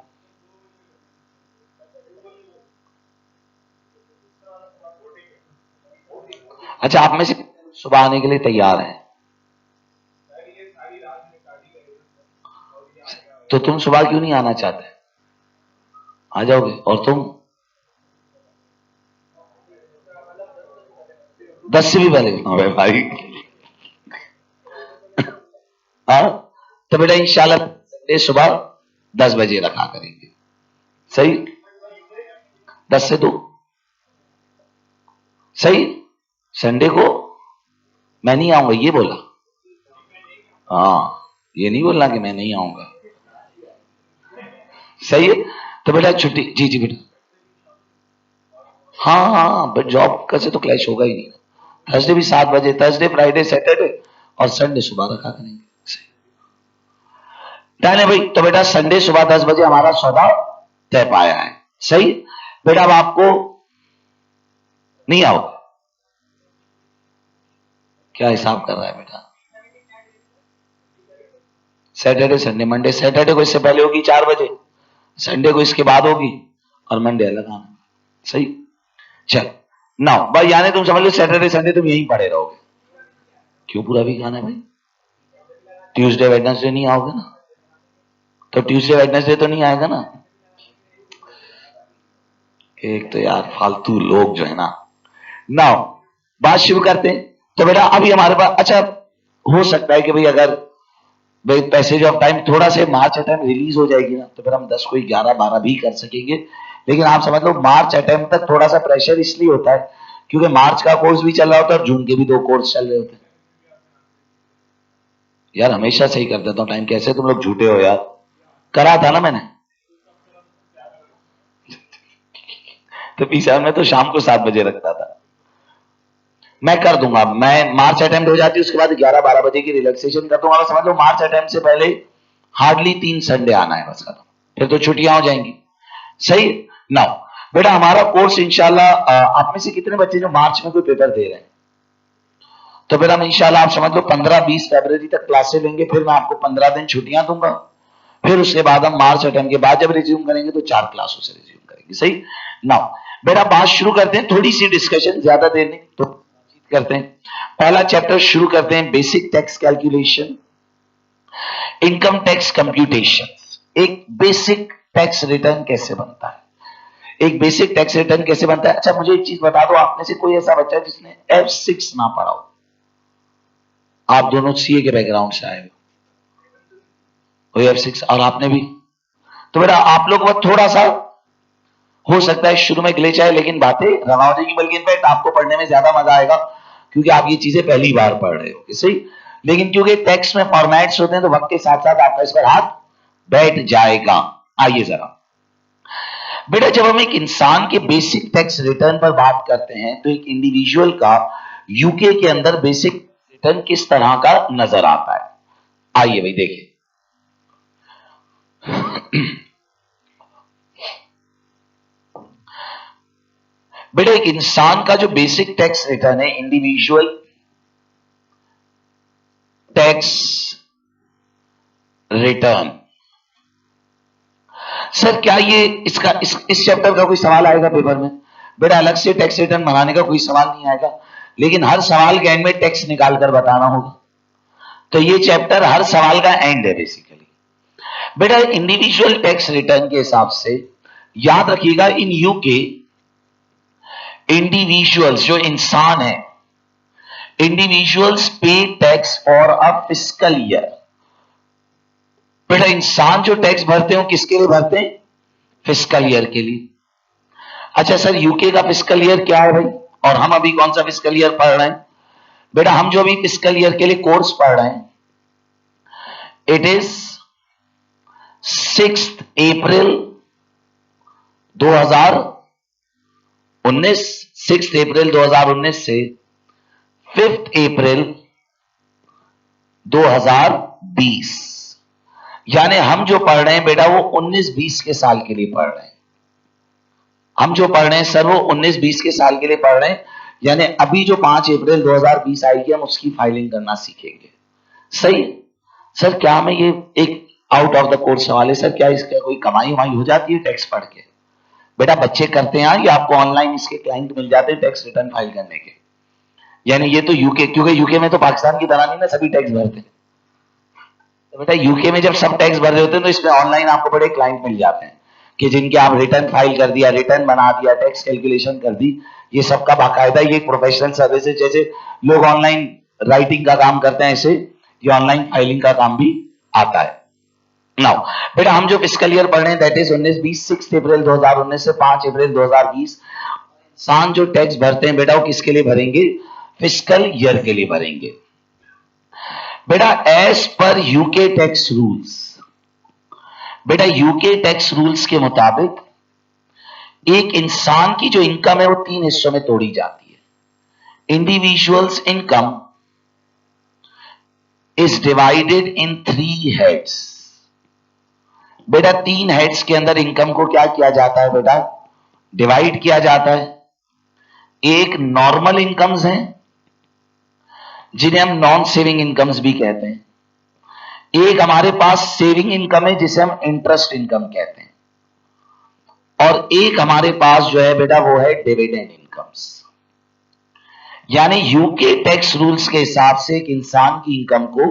अच्छा आप में से सुबह आने के लिए तैयार है, तो तुम सुबह क्यों नहीं आना चाहते, आ जाओगे। और तुम 10 से भी पहले? अबे भाई हाँ, तो बेटा इंशाल्लाह संडे सुबह 10 बजे रखा करेंगे। सही, 10 से 2। सही, संडे को मैं नहीं आऊंगा ये बोला, हाँ ये नहीं बोलना कि मैं नहीं आऊंगा। सही है, तो बेटा छुट्टी, जी जी बेटा, हाँ हाँ बट जॉब का से तो क्लैश होगा ही नहीं। थर्सडे भी 7 बजे, थर्सडे फ्राइडे सैटरडे और संडे सुबह रखा करेंगे। डन है भाई, तो बेटा संडे सुबह 10 बजे हमारा सौदा तय पाया है। सही, बेटा अब आपको नहीं आओ, क्या हिसाब कर रहा है बेटा, सैटरडे संडे मंडे, सैटरडे को इससे पहले होगी 4 बजे, संडे को इसके बाद होगी, और मंडे अलग आना। सही, चल नाउ भाई यानी तुम समझ लो सैटरडे संडे तुम यहीं पड़े रहोगे। क्यों पूरा वीक आना है भाई, ट्यूसडे वेडनेसडे नहीं आओगे ना, तो ट्यूसडे वेडनेसडे तो नहीं आएगा ना। एक तो यार फालतू लोग जो है ना। नाउ बात शुरू करते हैं, तो बेटा अभी हमारे पास, अच्छा हो सकता है कि भाई अगर भाई पैसेज ऑफ टाइम थोड़ा से मार्च अटेम्प्ट रिलीज हो जाएगी ना, तो फिर हम 10 को 11-12 भी कर सकेंगे। लेकिन आप समझ लो मार्च अटेम्प्ट तक थोड़ा सा प्रेशर इसलिए होता है क्योंकि मार्च का कोर्स भी चल रहा होता है और जून के भी 2 कोर्स चल रहे होते हैं। यार हमेशा सही कर देता हूँ टाइम, कैसे तुम लोग झूठे हो यार, करा था ना मैंने। तो पीसीआर में तो शाम को 7 बजे रखता था। मैं कर दूंगा, मैं मार्च अटेम्प्ट हो जाती है, उसके बाद 11-12 बजे की रिलैक्सेशन कर दूंगा। समझ लो मार्च अटेम्प्ट से पहले हार्डली 3 संडे आना है बस, खत्म, फिर तो छुट्टियां हो जाएंगी। सही ना बेटा, हमारा कोर्स इंशाल्लाह, आप में से कितने बच्चे जो मार्च में कोई पेपर दे रहे हैं, तो फिर हम इंशाल्लाह आप समझ लो 15-20 फरवरी तक क्लासेस लेंगे, फिर मैं आपको 15 दिन छुट्टियां दूंगा, फिर उसके बाद हम मार्च अटेम्प्ट के बाद जब रिज्यूम करेंगे तो 4 क्लासों से रिज्यूम करेंगे। सही ना बेटा, बात शुरू करते हैं, थोड़ी सी डिस्कशन, ज्यादा देर नहीं तो करते हैं। पहला चैप्टर शुरू करते हैं, basic tax calculation, income tax computation. एक बेसिक टैक्स रिटर्न कैसे बनता है, एक बेसिक टैक्स रिटर्न कैसे बनता है। अच्छा मुझे एक चीज बता दो, आप में से कोई ऐसा बच्चा है जिसने F6 ना पढ़ा हो? आप दोनों सीए के बैकग्राउंड से आए हो, F6 और आपने भी, तो बेटा आप लोग वो थोड़ा सा हो सकता है शुरू में ग्लिच आए, लेकिन बातें रवा हो जाएगी, बल्कि इनफैक्ट आपको पढ़ने में ज्यादा मजा आएगा क्योंकि आप ये चीजें पहली बार पढ़ रहे हो। सही, लेकिन क्योंकि टेक्स्ट में फॉर्मेट्स होते हैं तो वक्त के साथ साथ आपका इस पर हाथ बैठ जाएगा। आइए जरा बेटा, जब हम एक इंसान के बेसिक टैक्स रिटर्न पर बात करते हैं तो एक इंडिविजुअल का यूके के अंदर बेसिक रिटर्न किस तरह का नजर आता है, आइए भाई देखिए। बेटा एक इंसान का जो बेसिक टैक्स रिटर्न है, इंडिविजुअल टैक्स रिटर्न, सर क्या ये इसका इस चैप्टर का कोई सवाल आएगा पेपर में? बेटा अलग से टैक्स रिटर्न बनाने का कोई सवाल नहीं आएगा, लेकिन हर सवाल के एंड में टैक्स निकाल कर बताना होगा, तो ये चैप्टर हर सवाल का एंड है बेसिकली। बेटा इंडिविजुअल टैक्स रिटर्न के हिसाब से याद रखिएगा, इन यूके इंडिविजुअल्स जो इंसान है, इंडिविजुअल्स पे tax for a fiscal year. बेटा इंसान जो टैक्स भरते हो किसके लिए भरते हैं? फिस्कल ईयर के लिए। अच्छा सर यूके का फिस्कल ईयर क्या है भाई, और हम अभी कौन सा फिस्कल ईयर पढ़ रहे हैं? बेटा हम जो अभी फिस्कल ईयर के लिए कोर्स पढ़ रहे हैं, इट इज 6 अप्रैल 2019, 6 अप्रैल 2019 से 5 अप्रैल 2020, यानी हम जो पढ़ रहे हैं बेटा वो 19-20 के साल के लिए पढ़ रहे हैं। हम जो पढ़ रहे हैं सर वो 19-20 के साल के लिए पढ़ रहे हैं, यानी अभी जो 5 अप्रैल 2020 आएगी हम उसकी फाइलिंग करना सीखेंगे। सही सर, क्या हमें ये एक आउट ऑफ द कोर्स सवाल है सर, क्या इसका कोई कमाई वमाई हो जाती है टैक्स पढ़ के? बेटा बच्चे करते हैं या आपको ऑनलाइन इसके क्लाइंट मिल जाते हैं टैक्स रिटर्न फाइल करने के, यानी ये तो यूके, क्योंकि यूके में तो पाकिस्तान की तरह नहीं ना सभी टैक्स भरते हैं, तो बेटा यूके में जब सब टैक्स भर रहे होते हैं तो इसमें ऑनलाइन आपको बड़े क्लाइंट मिल जाते हैं कि जिनके आप रिटर्न फाइल कर दिया, रिटर्न बना दिया, टैक्स कैलकुलेशन कर दी, ये सबका बाकायदा ये प्रोफेशनल सर्विस है। जैसे लोग ऑनलाइन राइटिंग का काम करते हैं, ऐसे ये ऑनलाइन फाइलिंग का काम भी आता है। नाउ बेटा हम जो फिस्कल ईयर पढ़ रहे हैं दैट इज 19-20, 6 अप्रैल 2019 से 5 अप्रैल 2020। इंसान जो टैक्स भरते हैं बेटा वो किसके लिए भरेंगे? फिस्कल ईयर के लिए भरेंगे। बेटा as per UK tax rules, बेटा यूके टैक्स रूल्स के मुताबिक एक इंसान की जो इनकम है वो 3 हिस्सों में तोड़ी जाती है। Individuals income is divided in 3 heads. बेटा 3 हेड्स के अंदर इनकम को क्या किया जाता है बेटा? डिवाइड किया जाता है। एक नॉर्मल इनकम्स हैं जिन्हें हम नॉन सेविंग इनकम्स भी कहते हैं, एक हमारे पास सेविंग इनकम है जिसे हम इंटरेस्ट इनकम कहते हैं, और एक हमारे पास जो है बेटा वो है डिविडेंड इनकम्स। यानी यूके टैक्स रूल्स के हिसाब से एक इंसान की इनकम को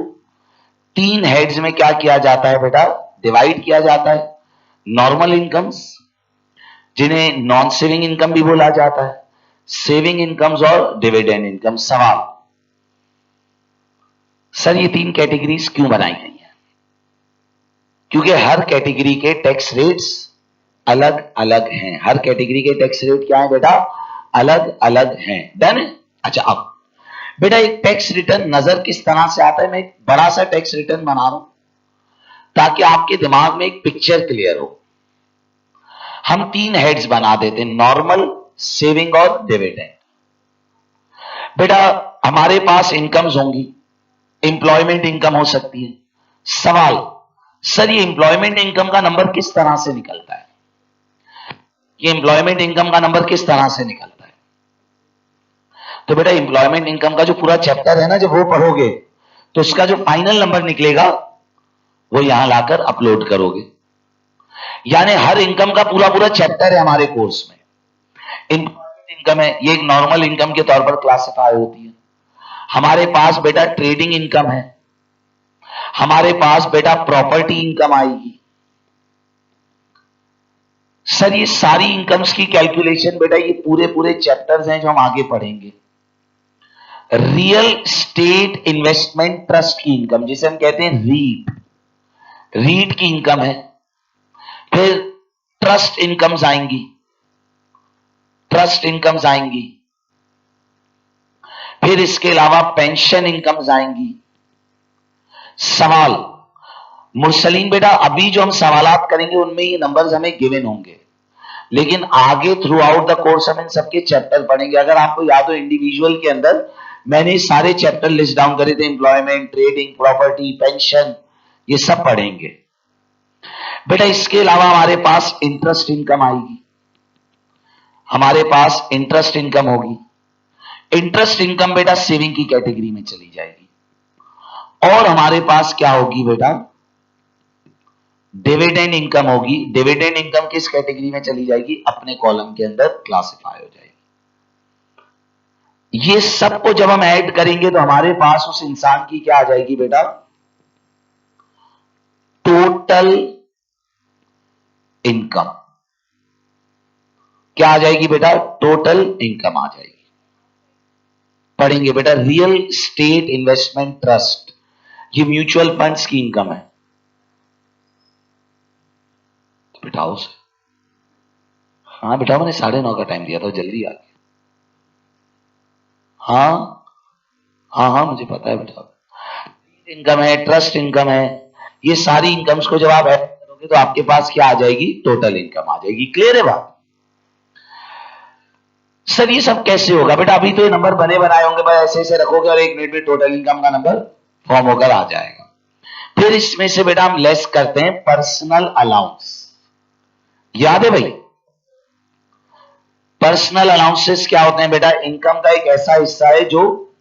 3 हेड्स में क्या किया जाता है बेटा? डिवाइड किया जाता है। नॉर्मल इनकम्स जिन्हें नॉन सेविंग इनकम भी बोला जाता है, सेविंग इनकम्स और डिविडेंड इनकम। सवाल सर ये 3 कैटेगरीज क्यों बनाई गई हैं? क्योंकि हर कैटेगरी के टैक्स रेट्स अलग अलग हैं। हर कैटेगरी के टैक्स रेट क्या है बेटा? अलग अलग हैं। डन है? अच्छा अब बेटा एक टैक्स रिटर्न नजर किस तरह से आता है, मैं एक बड़ा सा टैक्स रिटर्न बना रहा हूं ताकि आपके दिमाग में एक पिक्चर क्लियर हो। हम 3 हेड्स बना देते हैं, नॉर्मल, सेविंग और डिविडेंड। बेटा हमारे पास इनकम्स होंगी, एम्प्लॉयमेंट इनकम हो सकती है। सवाल, सर ये एम्प्लॉयमेंट इनकम का नंबर किस तरह से निकलता है? ये एम्प्लॉयमेंट इनकम का नंबर किस तरह से निकलता है? तो बेटा एम्प्लॉयमेंट इनकम का जो पूरा चैप्टर है ना, जब वो पढ़ोगे तो उसका जो फाइनल नंबर निकलेगा वो यहां लाकर अपलोड करोगे। यानी हर इनकम का पूरा पूरा चैप्टर है हमारे कोर्स में। एम्प्लॉयमेंट इनकम है, ये एक नॉर्मल इनकम के तौर पर क्लासिफाई होती है। हमारे पास बेटा ट्रेडिंग इनकम है, हमारे पास बेटा प्रॉपर्टी इनकम आएगी। सर ये सारी इनकम्स की कैलकुलेशन बेटा ये पूरे पूरे चैप्टर्स हैं जो हम आगे पढ़ेंगे। रियल स्टेट इन्वेस्टमेंट ट्रस्ट की इनकम, जिसे हम कहते हैं रीट, रीट की इनकम है। फिर ट्रस्ट इनकम्स आएंगी, ट्रस्ट इनकम्स आएंगी। फिर इसके अलावा पेंशन इनकम्स आएंगी। सवाल, मुरसलीन बेटा अभी जो हम सवालात करेंगे उनमें ये नंबर्स हमें गिवन होंगे, लेकिन आगे थ्रू आउट द कोर्स हम इन सबके चैप्टर पढ़ेंगे। अगर आपको याद हो इंडिविजुअल के अंदर मैंने सारे चैप्टर लिस्ट डाउन करे थे, एम्प्लॉयमेंट, ट्रेडिंग, प्रॉपर्टी, पेंशन, ये सब पढ़ेंगे। बेटा इसके अलावा हमारे पास इंटरेस्ट इनकम आएगी, हमारे पास इंटरेस्ट इनकम होगी। इंटरेस्ट इनकम बेटा सेविंग की कैटेगरी में चली जाएगी। और हमारे पास क्या होगी बेटा? डिविडेंड इनकम होगी। डिविडेंड इनकम किस कैटेगरी में चली जाएगी? अपने कॉलम के अंदर क्लासिफाई हो जाएगी। ये सबको जब हम ऐड करेंगे तो हमारे पास उस इंसान की क्या आ जाएगी बेटा? Total income. क्या आ जाएगी बेटा? टोटल इनकम आ जाएगी। पढ़ेंगे बेटा रियल स्टेट इन्वेस्टमेंट ट्रस्ट, ये म्यूचुअल फंड्स की इनकम है। बिठाओ से, हाँ बेटा मैंने 9:30 का टाइम दिया था, जल्दी आ गया। हाँ हाँ हाँ मुझे पता है बेटा। इनकम है, ट्रस्ट इनकम है, ये सारी इनकम्स को जब आप ऐड करोगे तो आपके पास क्या आ जाएगी? टोटल इनकम आ जाएगी। क्लियर है बात? सर ये सब कैसे होगा बेटा? अभी तो ये नंबर बने बनाए होंगे, बस ऐसे ऐसे रखोगे और 1 मिनट में टोटल इनकम का नंबर फॉर्म होकर आ जाएगा। फिर इसमें से बेटा हम लेस करते हैं पर्सनल अलाउंस। याद है भाई? पर्सनल अलाउंसेस क्या होते हैं बेटा? इनकम का एक ऐसा हिस्सा है जो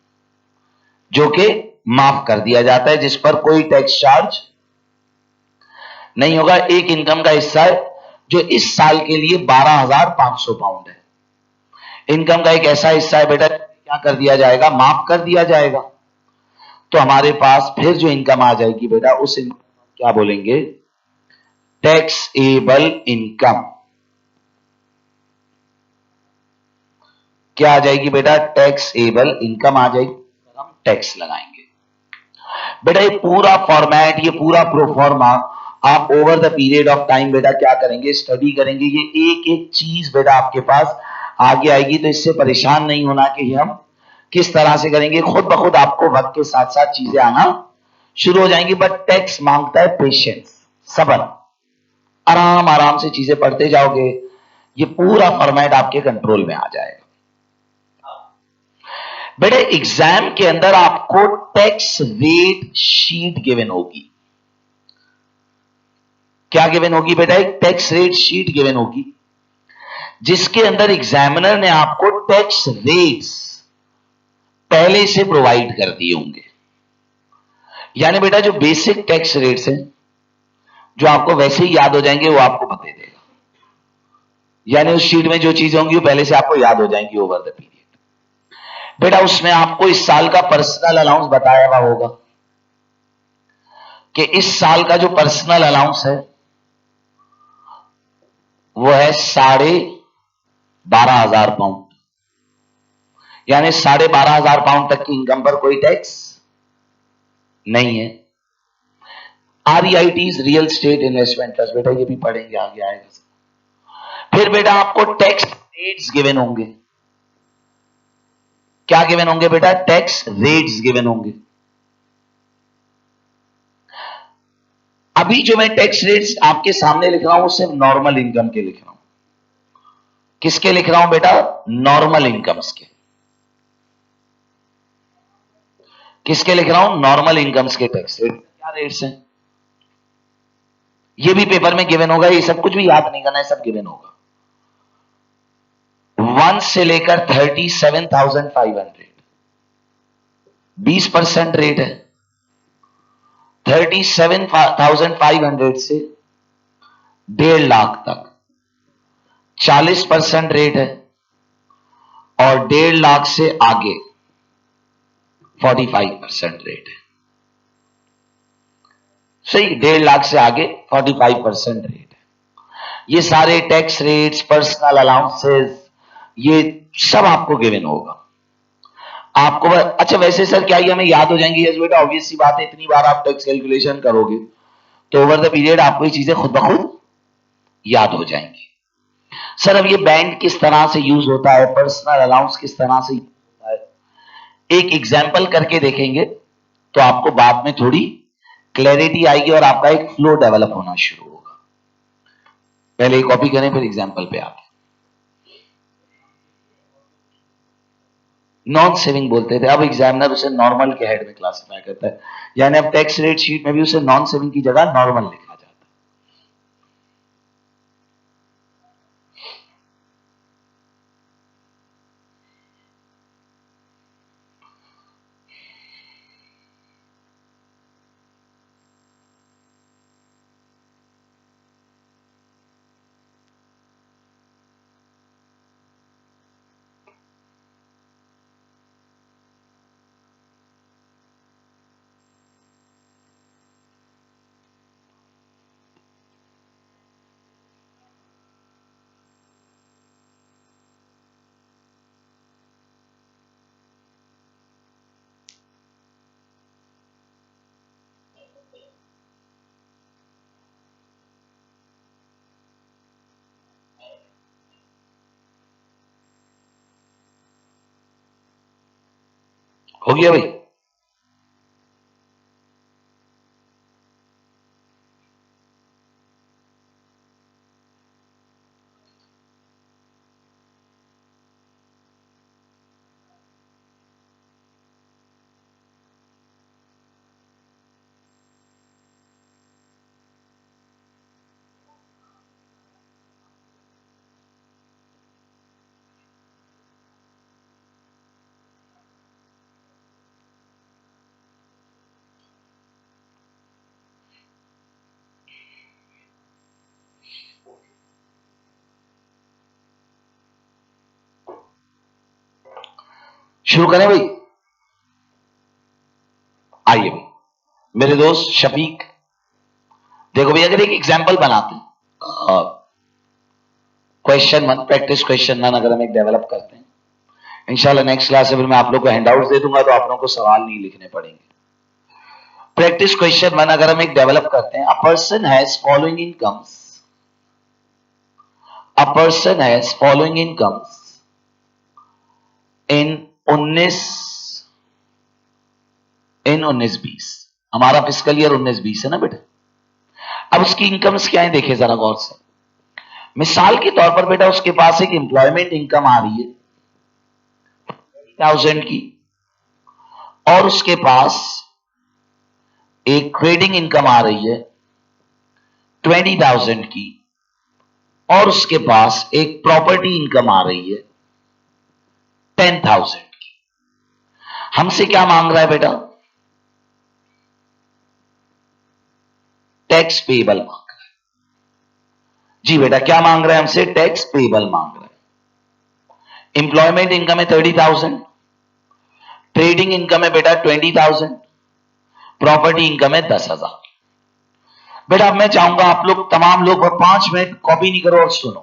कि माफ कर दिया जाता है, जिस पर कोई टैक्स चार्ज नहीं होगा। एक इनकम का हिस्सा है जो इस साल के लिए 12,500 पाउंड है। इनकम का एक ऐसा हिस्सा है बेटा क्या कर दिया जाएगा? माफ कर दिया जाएगा। तो हमारे पास फिर जो इनकम आ जाएगी बेटा उस इनकम क्या बोलेंगे? Taxable income. क्या आ जाएगी बेटा? टैक्सेबल इनकम आ जाएगी। हम टैक्स लगाएंगे बेटा। ये पूरा फॉर्मेट, ये पूरा प्रोफॉर्मा आप over the period of time बेटा क्या करेंगे? स्टडी करेंगे। ये एक एक चीज बेटा आपके पास आगे आएगी, तो इससे परेशान नहीं होना कि हम किस तरह से करेंगे। खुद ब खुद आपको वक्त के साथ साथ चीजें आना शुरू हो जाएंगी। बट टैक्स मांगता है पेशेंस, सब्र। आराम आराम से चीजें पढ़ते जाओगे, ये पूरा फॉर्मेट आपके कंट्रोल में आ जाएगा। बेटे एग्जाम के अंदर आपको टैक्स रेट शीट गिवन होगी। क्या गिवन होगी बेटा? एक टैक्स रेट शीट गिवन होगी, जिसके अंदर एग्जामिनर ने आपको टैक्स रेट्स पहले से प्रोवाइड कर दिए होंगे। यानी बेटा जो बेसिक टैक्स रेट्स हैं, जो आपको वैसे ही याद हो जाएंगे, वो आपको बता देगा। यानी उस शीट में जो चीजें होंगी वो पहले से आपको याद हो जाएंगी ओवर द पीरियड। बेटा उसमें आपको इस साल का पर्सनल अलाउंस बताया हुआ होगा कि इस साल का जो पर्सनल अलाउंस है वो है 12,500 पाउंड। यानी 12,500 पाउंड तक की इनकम पर कोई टैक्स नहीं है। REIT real estate investment trust, बेटा ये भी पढ़ेंगे, आगे आएगा। फिर बेटा आपको टैक्स रेट्स गिवन होंगे। क्या गिवन होंगे बेटा? टैक्स रेट्स गिवन होंगे। अभी जो मैं टैक्स रेट्स आपके सामने लिख रहा हूं वो सिर्फ नॉर्मल इनकम के लिख रहा हूं। किसके लिख रहा हूं बेटा? नॉर्मल इनकम्स के। किसके लिख रहा हूं? नॉर्मल इनकम्स के टैक्स रेट। क्या रेट्स हैं? ये भी पेपर में गिवन होगा, ये सब कुछ भी याद नहीं करना है, सब गिवन होगा। 1 से लेकर 37,500 20% रेट है। 37,500 से 1.5 लाख तक 40% रेट है, और 1.5 लाख से आगे 45% रेट है। सही, 1.5 लाख से आगे 45% रेट है। ये सारे टैक्स रेट्स, पर्सनल अलाउंसेस, ये सब आपको गिवन होगा। आपको अच्छा, वैसे सर क्या ये हमें याद हो जाएंगी? यस बेटा, ऑब्वियस सी बात है, इतनी बार आप टैक्स कैलकुलेशन करोगे तो ओवर द पीरियड आपको ये चीजें खुद ब खुद याद हो जाएंगी। सर अब ये बैंड किस तरह से यूज होता है, पर्सनल अलाउंस किस तरह से होता है, एक एग्जाम्पल करके देखेंगे तो आपको बाद में थोड़ी क्लैरिटी आएगी और आपका एक फ्लो डेवलप होना शुरू होगा। पहले एक कॉपी करें, फिर एग्जाम्पल पे आते। नॉन सेविंग बोलते थे, अब एग्जामिनर उसे नॉर्मल के हेड में क्लासिफाई करता है, यानी अब टैक्स रेट शीट में भी उसे नॉन सेविंग की जगह नॉर्मल लिखा जाता है। हो गया भाई? शुरू करें भाई? आइए भाई मेरे दोस्त शफीक, देखो भैया, अगर एक एग्जाम्पल बनाते हैं, question one, practice question one अगर हम एक डेवलप करते हैं, इंशाल्लाह नेक्स्ट क्लास से फिर मैं आप लोग को हैंडआउट दे दूंगा, तो आप लोगों को सवाल नहीं लिखने पड़ेंगे। प्रैक्टिस क्वेश्चन वन अगर हम एक डेवलप करते हैं, a person has following incomes, a person has following incomes in 19-20, हमारा फिस्कल ईयर 19-20 है ना बेटा। अब उसकी इनकम्स क्या है देखे जरा गौर से। मिसाल के तौर पर बेटा उसके पास एक एम्प्लॉयमेंट इनकम आ रही है 1000 की, और उसके पास एक ट्रेडिंग इनकम आ रही है 20,000 की, और उसके पास एक प्रॉपर्टी इनकम आ रही है 10,000 की। हमसे क्या मांग रहा है बेटा? टैक्स पेबल मांग रहा है। जी बेटा, क्या मांग रहा है हमसे? टैक्स पेबल मांग रहा है। एम्प्लॉयमेंट इनकम है 30,000, ट्रेडिंग इनकम है बेटा 20,000, प्रॉपर्टी इनकम है 10,000। बेटा अब मैं चाहूंगा आप लोग, तमाम लोग 5 मिनट कॉपी नहीं करो और सुनो।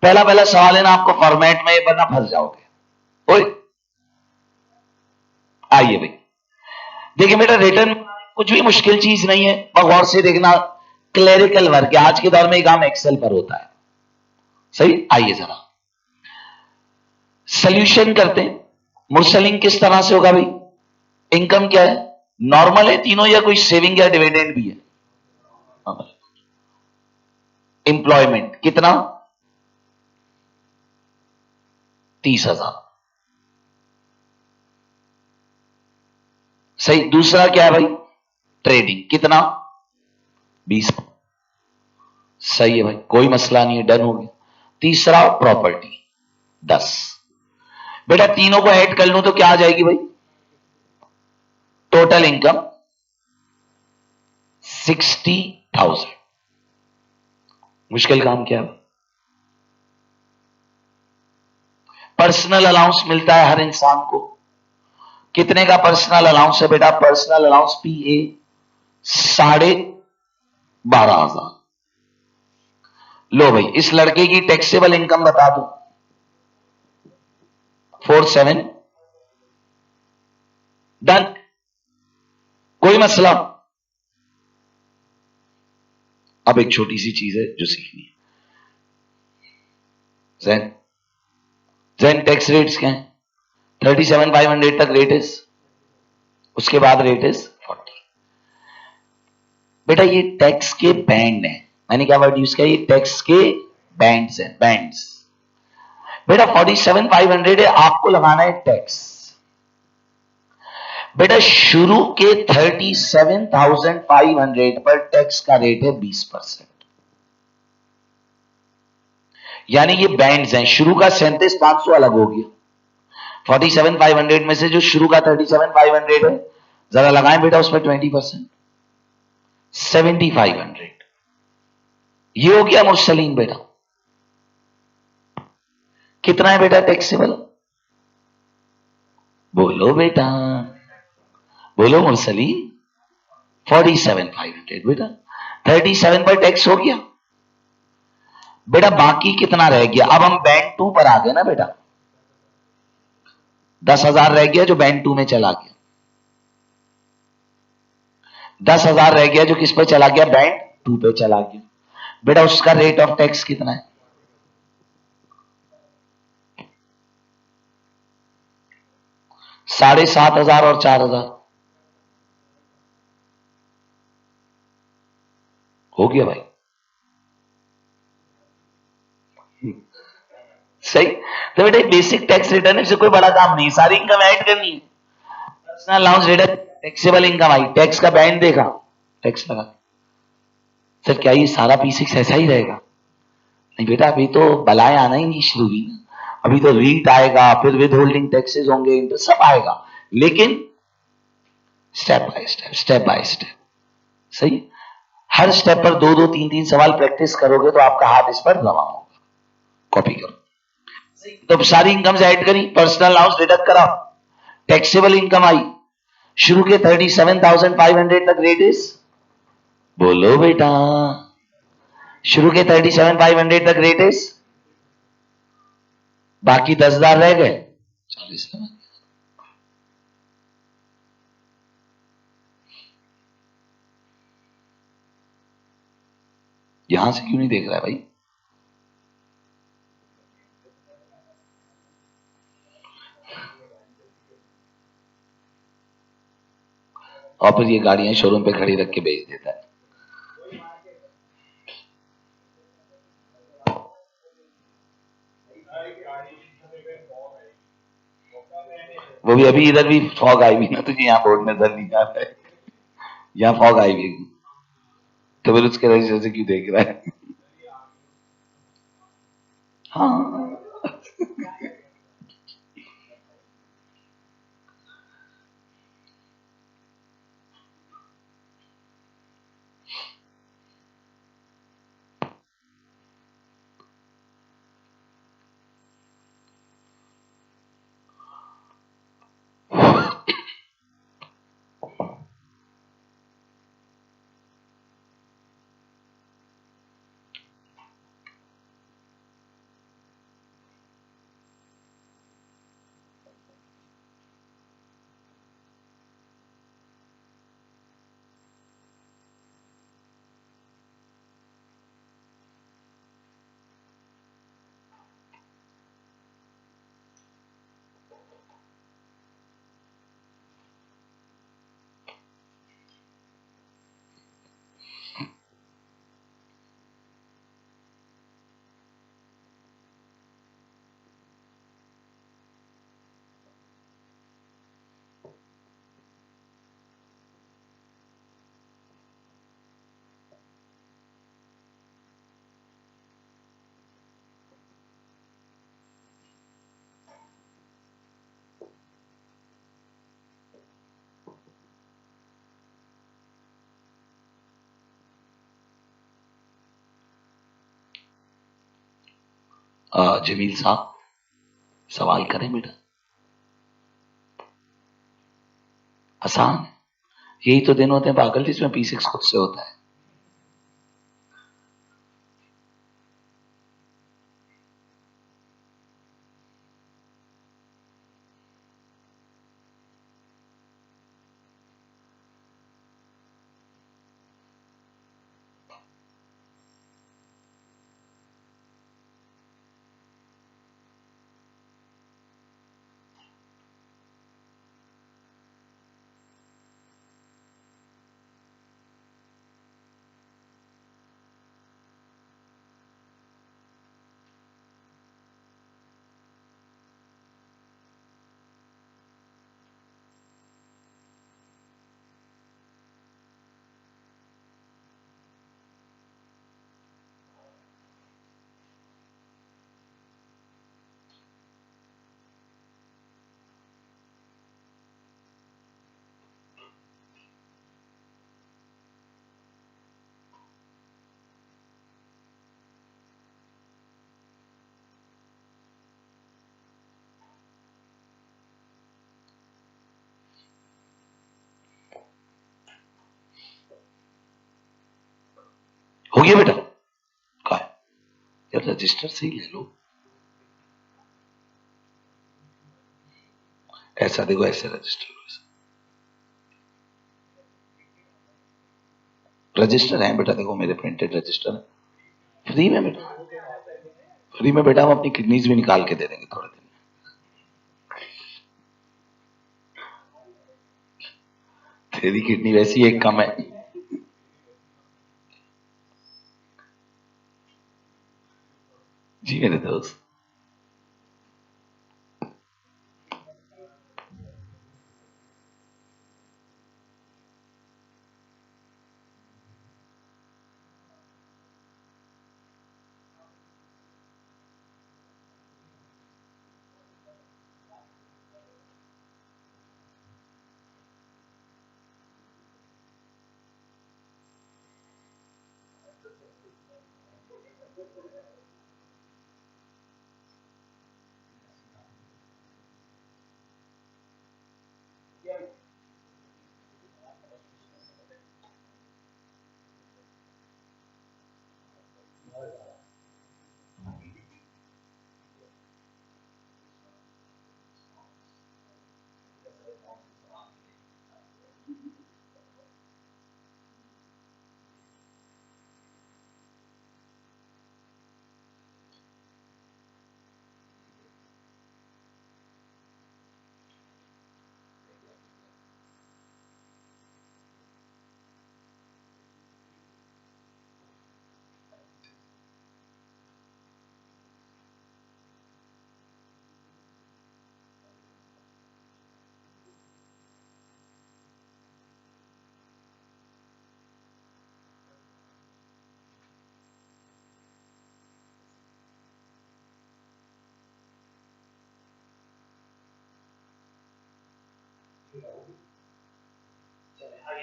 पहला पहला सवाल है ना आपको फॉर्मेट में, वरना फंस जाओगे। ओए आइए भाई, देखिए बेटा, रिटर्न कुछ भी मुश्किल चीज नहीं है, और गौर से देखना, क्लेरिकल वर्क है। आज के दौर में काम एक्सेल पर होता है। सही, आइए जरा सोल्यूशन करते हैं। मुर्सलिंग किस तरह से होगा भाई? इनकम क्या है? नॉर्मल है तीनों, या कोई सेविंग या डिविडेंड भी है? एम्प्लॉयमेंट कितना? 30,000। सही। दूसरा क्या है भाई? ट्रेडिंग। कितना? 20। सही है भाई, कोई मसला नहीं है, डन हो गया। तीसरा प्रॉपर्टी 10। बेटा तीनों को ऐड कर लूं तो क्या आ जाएगी भाई? Total income 60,000। मुश्किल काम क्या है? पर्सनल अलाउंस मिलता है हर इंसान को। कितने का पर्सनल अलाउंस है बेटा? Personal allowance PA 12,500। लो भाई, इस लड़के की टैक्सेबल इनकम बता दो। 47। डन। कोई मसला? अब एक छोटी सी चीज है जो सीखनी है। जैन जैन टैक्स रेट्स क्या है? 37,500 तक रेट इज, उसके बाद रेट इज 40। बेटा ये टैक्स के बैंड है। मैंने क्या वर्ड यूज किया? ये टैक्स के बैंड्स हैं, बैंड्स। बेटा 47,500 है, आपको लगाना है टैक्स। बेटा शुरू के 37,500 पर टैक्स का रेट है 20%। यानी ये बैंड्स हैं। शुरू का 37,500 अलग हो गया, 47,500 में से जो शुरू का 37,500 है, जरा लगाएं बेटा उसमें 20%, 7,500। ये हो गया मुर्सलीन। बेटा कितना है बेटा टैक्सेबल? बोलो बेटा, बोलो मुर्सलीन। 47,500 बेटा। 37 पर टैक्स हो गया। बेटा बाकी कितना रह गया? अब हम बैंड 2 पर आ गए ना बेटा। 10,000 रह गया जो बैंड 2 में चला गया। 10,000 रह गया जो किस पर चला गया? बैंड 2 पे चला गया। बेटा उसका रेट ऑफ टैक्स कितना है? 7,500 और 4,000 हो गया भाई। सही। तो बेटा बेसिक टैक्स रिटर्न से कोई बड़ा काम नहीं, सारी इनकम ऐड करनी है। Personal allowance return, taxable income आई, टैक्स का बैंड देखा, टैक्स लगा। सर क्या ये सारा P6 ऐसा ही रहेगा? नहीं बेटा, अभी तो बलाएं आना ही नहीं शुरू हुई। अभी तो रीट आएगा, फिर विद होल्डिंग टैक्सेस होंगे, इंटरेस्ट सब आएगा। लेकिन step by step, step by step. सही। हर स्टेप पर 2-2, 3-3 सवाल प्रैक्टिस करोगे तो आपका हाथ इस पर रवा होगा। कॉपी करो। तो सारी इनकम से ऐड करी, पर्सनल अलाउंस डिडक्ट करा, टैक्सेबल इनकम आई। शुरू के 37,500 तक रेट इज, बोलो बेटा, शुरू के 37,500 तक रेट इज, बाकी 10,000 रह गए 40। यहां से क्यों नहीं देख रहा है भाई? और फिर ये गाड़ियां शोरूम पे खड़ी रख के बेच देता है। वो भी अभी इधर भी फॉग आई हुई ना, तुझे यहाँ बोर्ड नजर नहीं आ रहा है? यहाँ फॉग आई हुई, तो फिर उसके वजह से क्यों देख रहा है? हाँ। जमील साहब सवाल करें बेटा। आसान है। यही तो दिन होते हैं पागल जिसमें P6 खुद से होता है। हो गया बेटा? कहा है? यार रजिस्टर से ही ले लो। ऐसा देखो, ऐसे रजिस्टर रजिस्टर है बेटा, देखो मेरे प्रिंटेड रजिस्टर है। फ्री में बेटा, फ्री में बेटा, हम अपनी किडनीज भी निकाल के दे देंगे थोड़े दिन में। तेरी किडनी वैसी एक कम है। जी मेरे दोस्त।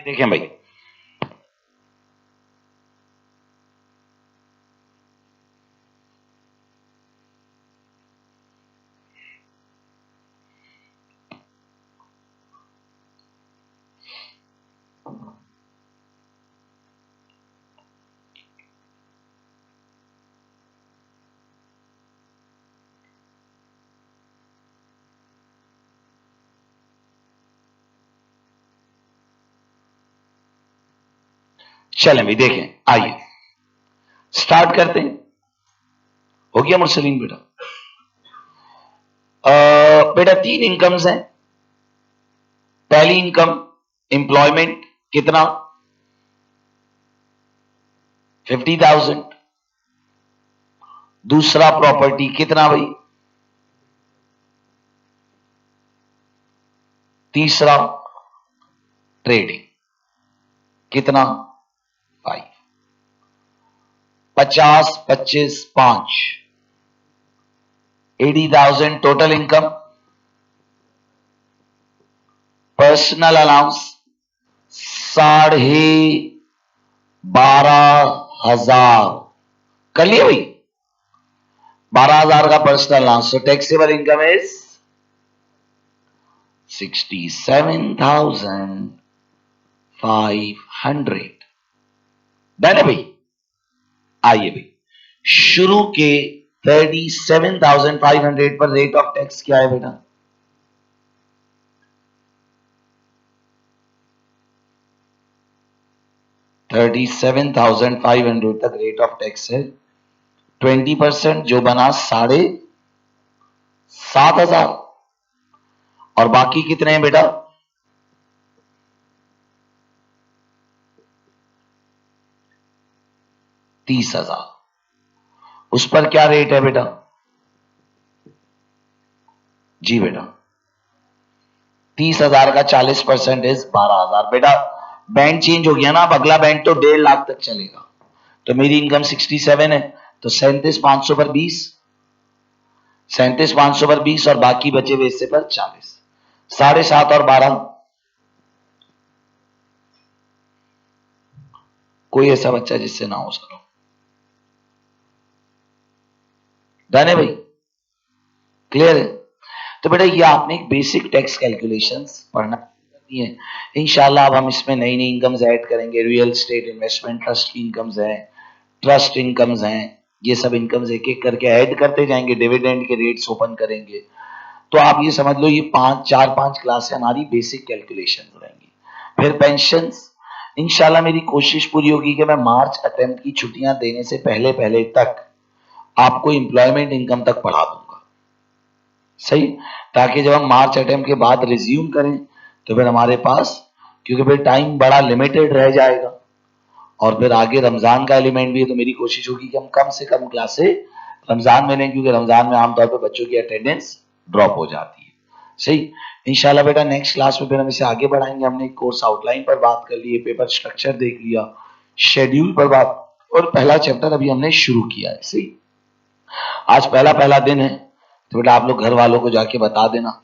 देखें भाई, चलें भाई देखें, आइए स्टार्ट करते हैं। हो गया मुरसलीन बेटा? बेटा 3 इनकम्स हैं। पहली इनकम एम्प्लॉयमेंट, कितना? 50,000। दूसरा प्रॉपर्टी, कितना भाई? तीसरा ट्रेडिंग, कितना? 5। 50, 25, 5, 80,000 टोटल इनकम। Personal allowance 12,500। कर लिए भाई? 12,000 का personal loss, so taxable income is 67,500। Done है भाई। आइए भाई, शुरू के 37,500 पर रेट ऑफ टैक्स क्या है बेटा? 37,500 तक रेट ऑफ टैक्स है। 20% जो बना 7,500, और बाकी कितने हैं बेटा? 30,000। उस पर क्या रेट है बेटा? जी बेटा, 30,000 का 40% इज 12,000। बेटा बैंड चेंज हो गया ना, अब अगला बैंड तो 1.5 लाख तक चलेगा। तो मेरी इनकम 67 है, तो 37,500 पर 20, 37,500 पर 20 और बाकी बचे हुए हिस्से पर 40, 7.5 और 12। कोई ऐसा बच्चा जिससे ना हो सको? डन है भाई, क्लियर है? तो बेटा ये आपने एक बेसिक टैक्स कैलकुलेशंस पढ़ना है। इंशाल्लाह अब हम इसमें नई नई इनकम्स ऐड करेंगे। रियल एस्टेट इन्वेस्टमेंट ट्रस्ट की इनकम्स हैं, ट्रस्ट इनकम्स हैं, ये सब इनकम्स एक एक करके ऐड करते जाएंगे। डिविडेंड के रेट्स ओपन करेंगे। तो आप ये समझ लो, ये 4-5 क्लासें हमारी बेसिक कैलकुलेशन हो रहेंगी। फिर पेंशंस, इंशाल्लाह मेरी कोशिश पूरी होगी कि मैं मार्च अटेम्प्ट की छुट्टियां देने से पहले पहले तक आपको एम्प्लॉयमेंट इनकम तक पढ़ा दूंगा, सही, ताकि जब हम मार्च अटेम्प्ट के बाद रिज्यूम करें तो फिर हमारे पास, क्योंकि फिर टाइम बड़ा लिमिटेड रह जाएगा और फिर आगे रमजान का एलिमेंट भी है, तो मेरी कोशिश होगी कि हम कम से कम क्लासे रमजान में लें, क्योंकि रमजान में आमतौर पर बच्चों की अटेंडेंस ड्रॉप हो जाती है, सही। इंशाल्लाह बेटा नेक्स्ट क्लास में फिर हम इसे आगे बढ़ाएंगे। हमने कोर्स आउटलाइन पर बात कर ली, पेपर स्ट्रक्चर देख लिया, शेड्यूल पर बात, और पहला चैप्टर अभी हमने शुरू किया है, सही। आज पहला पहला दिन है, तो बेटा आप लोग घर वालों को जाके बता देना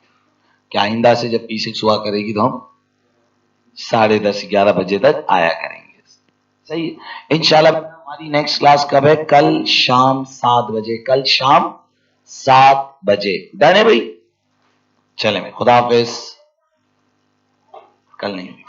कि आइंदा से जब P6 हुआ करेगी तो हम 10:30-11 बजे तक आया करेंगे, सही है। इंशाल्लाह हमारी नेक्स्ट क्लास कब है? कल शाम 7 बजे, कल शाम 7 बजे। डन है भाई? चले मैं, खुदा हाफिज। कल नहीं हुई।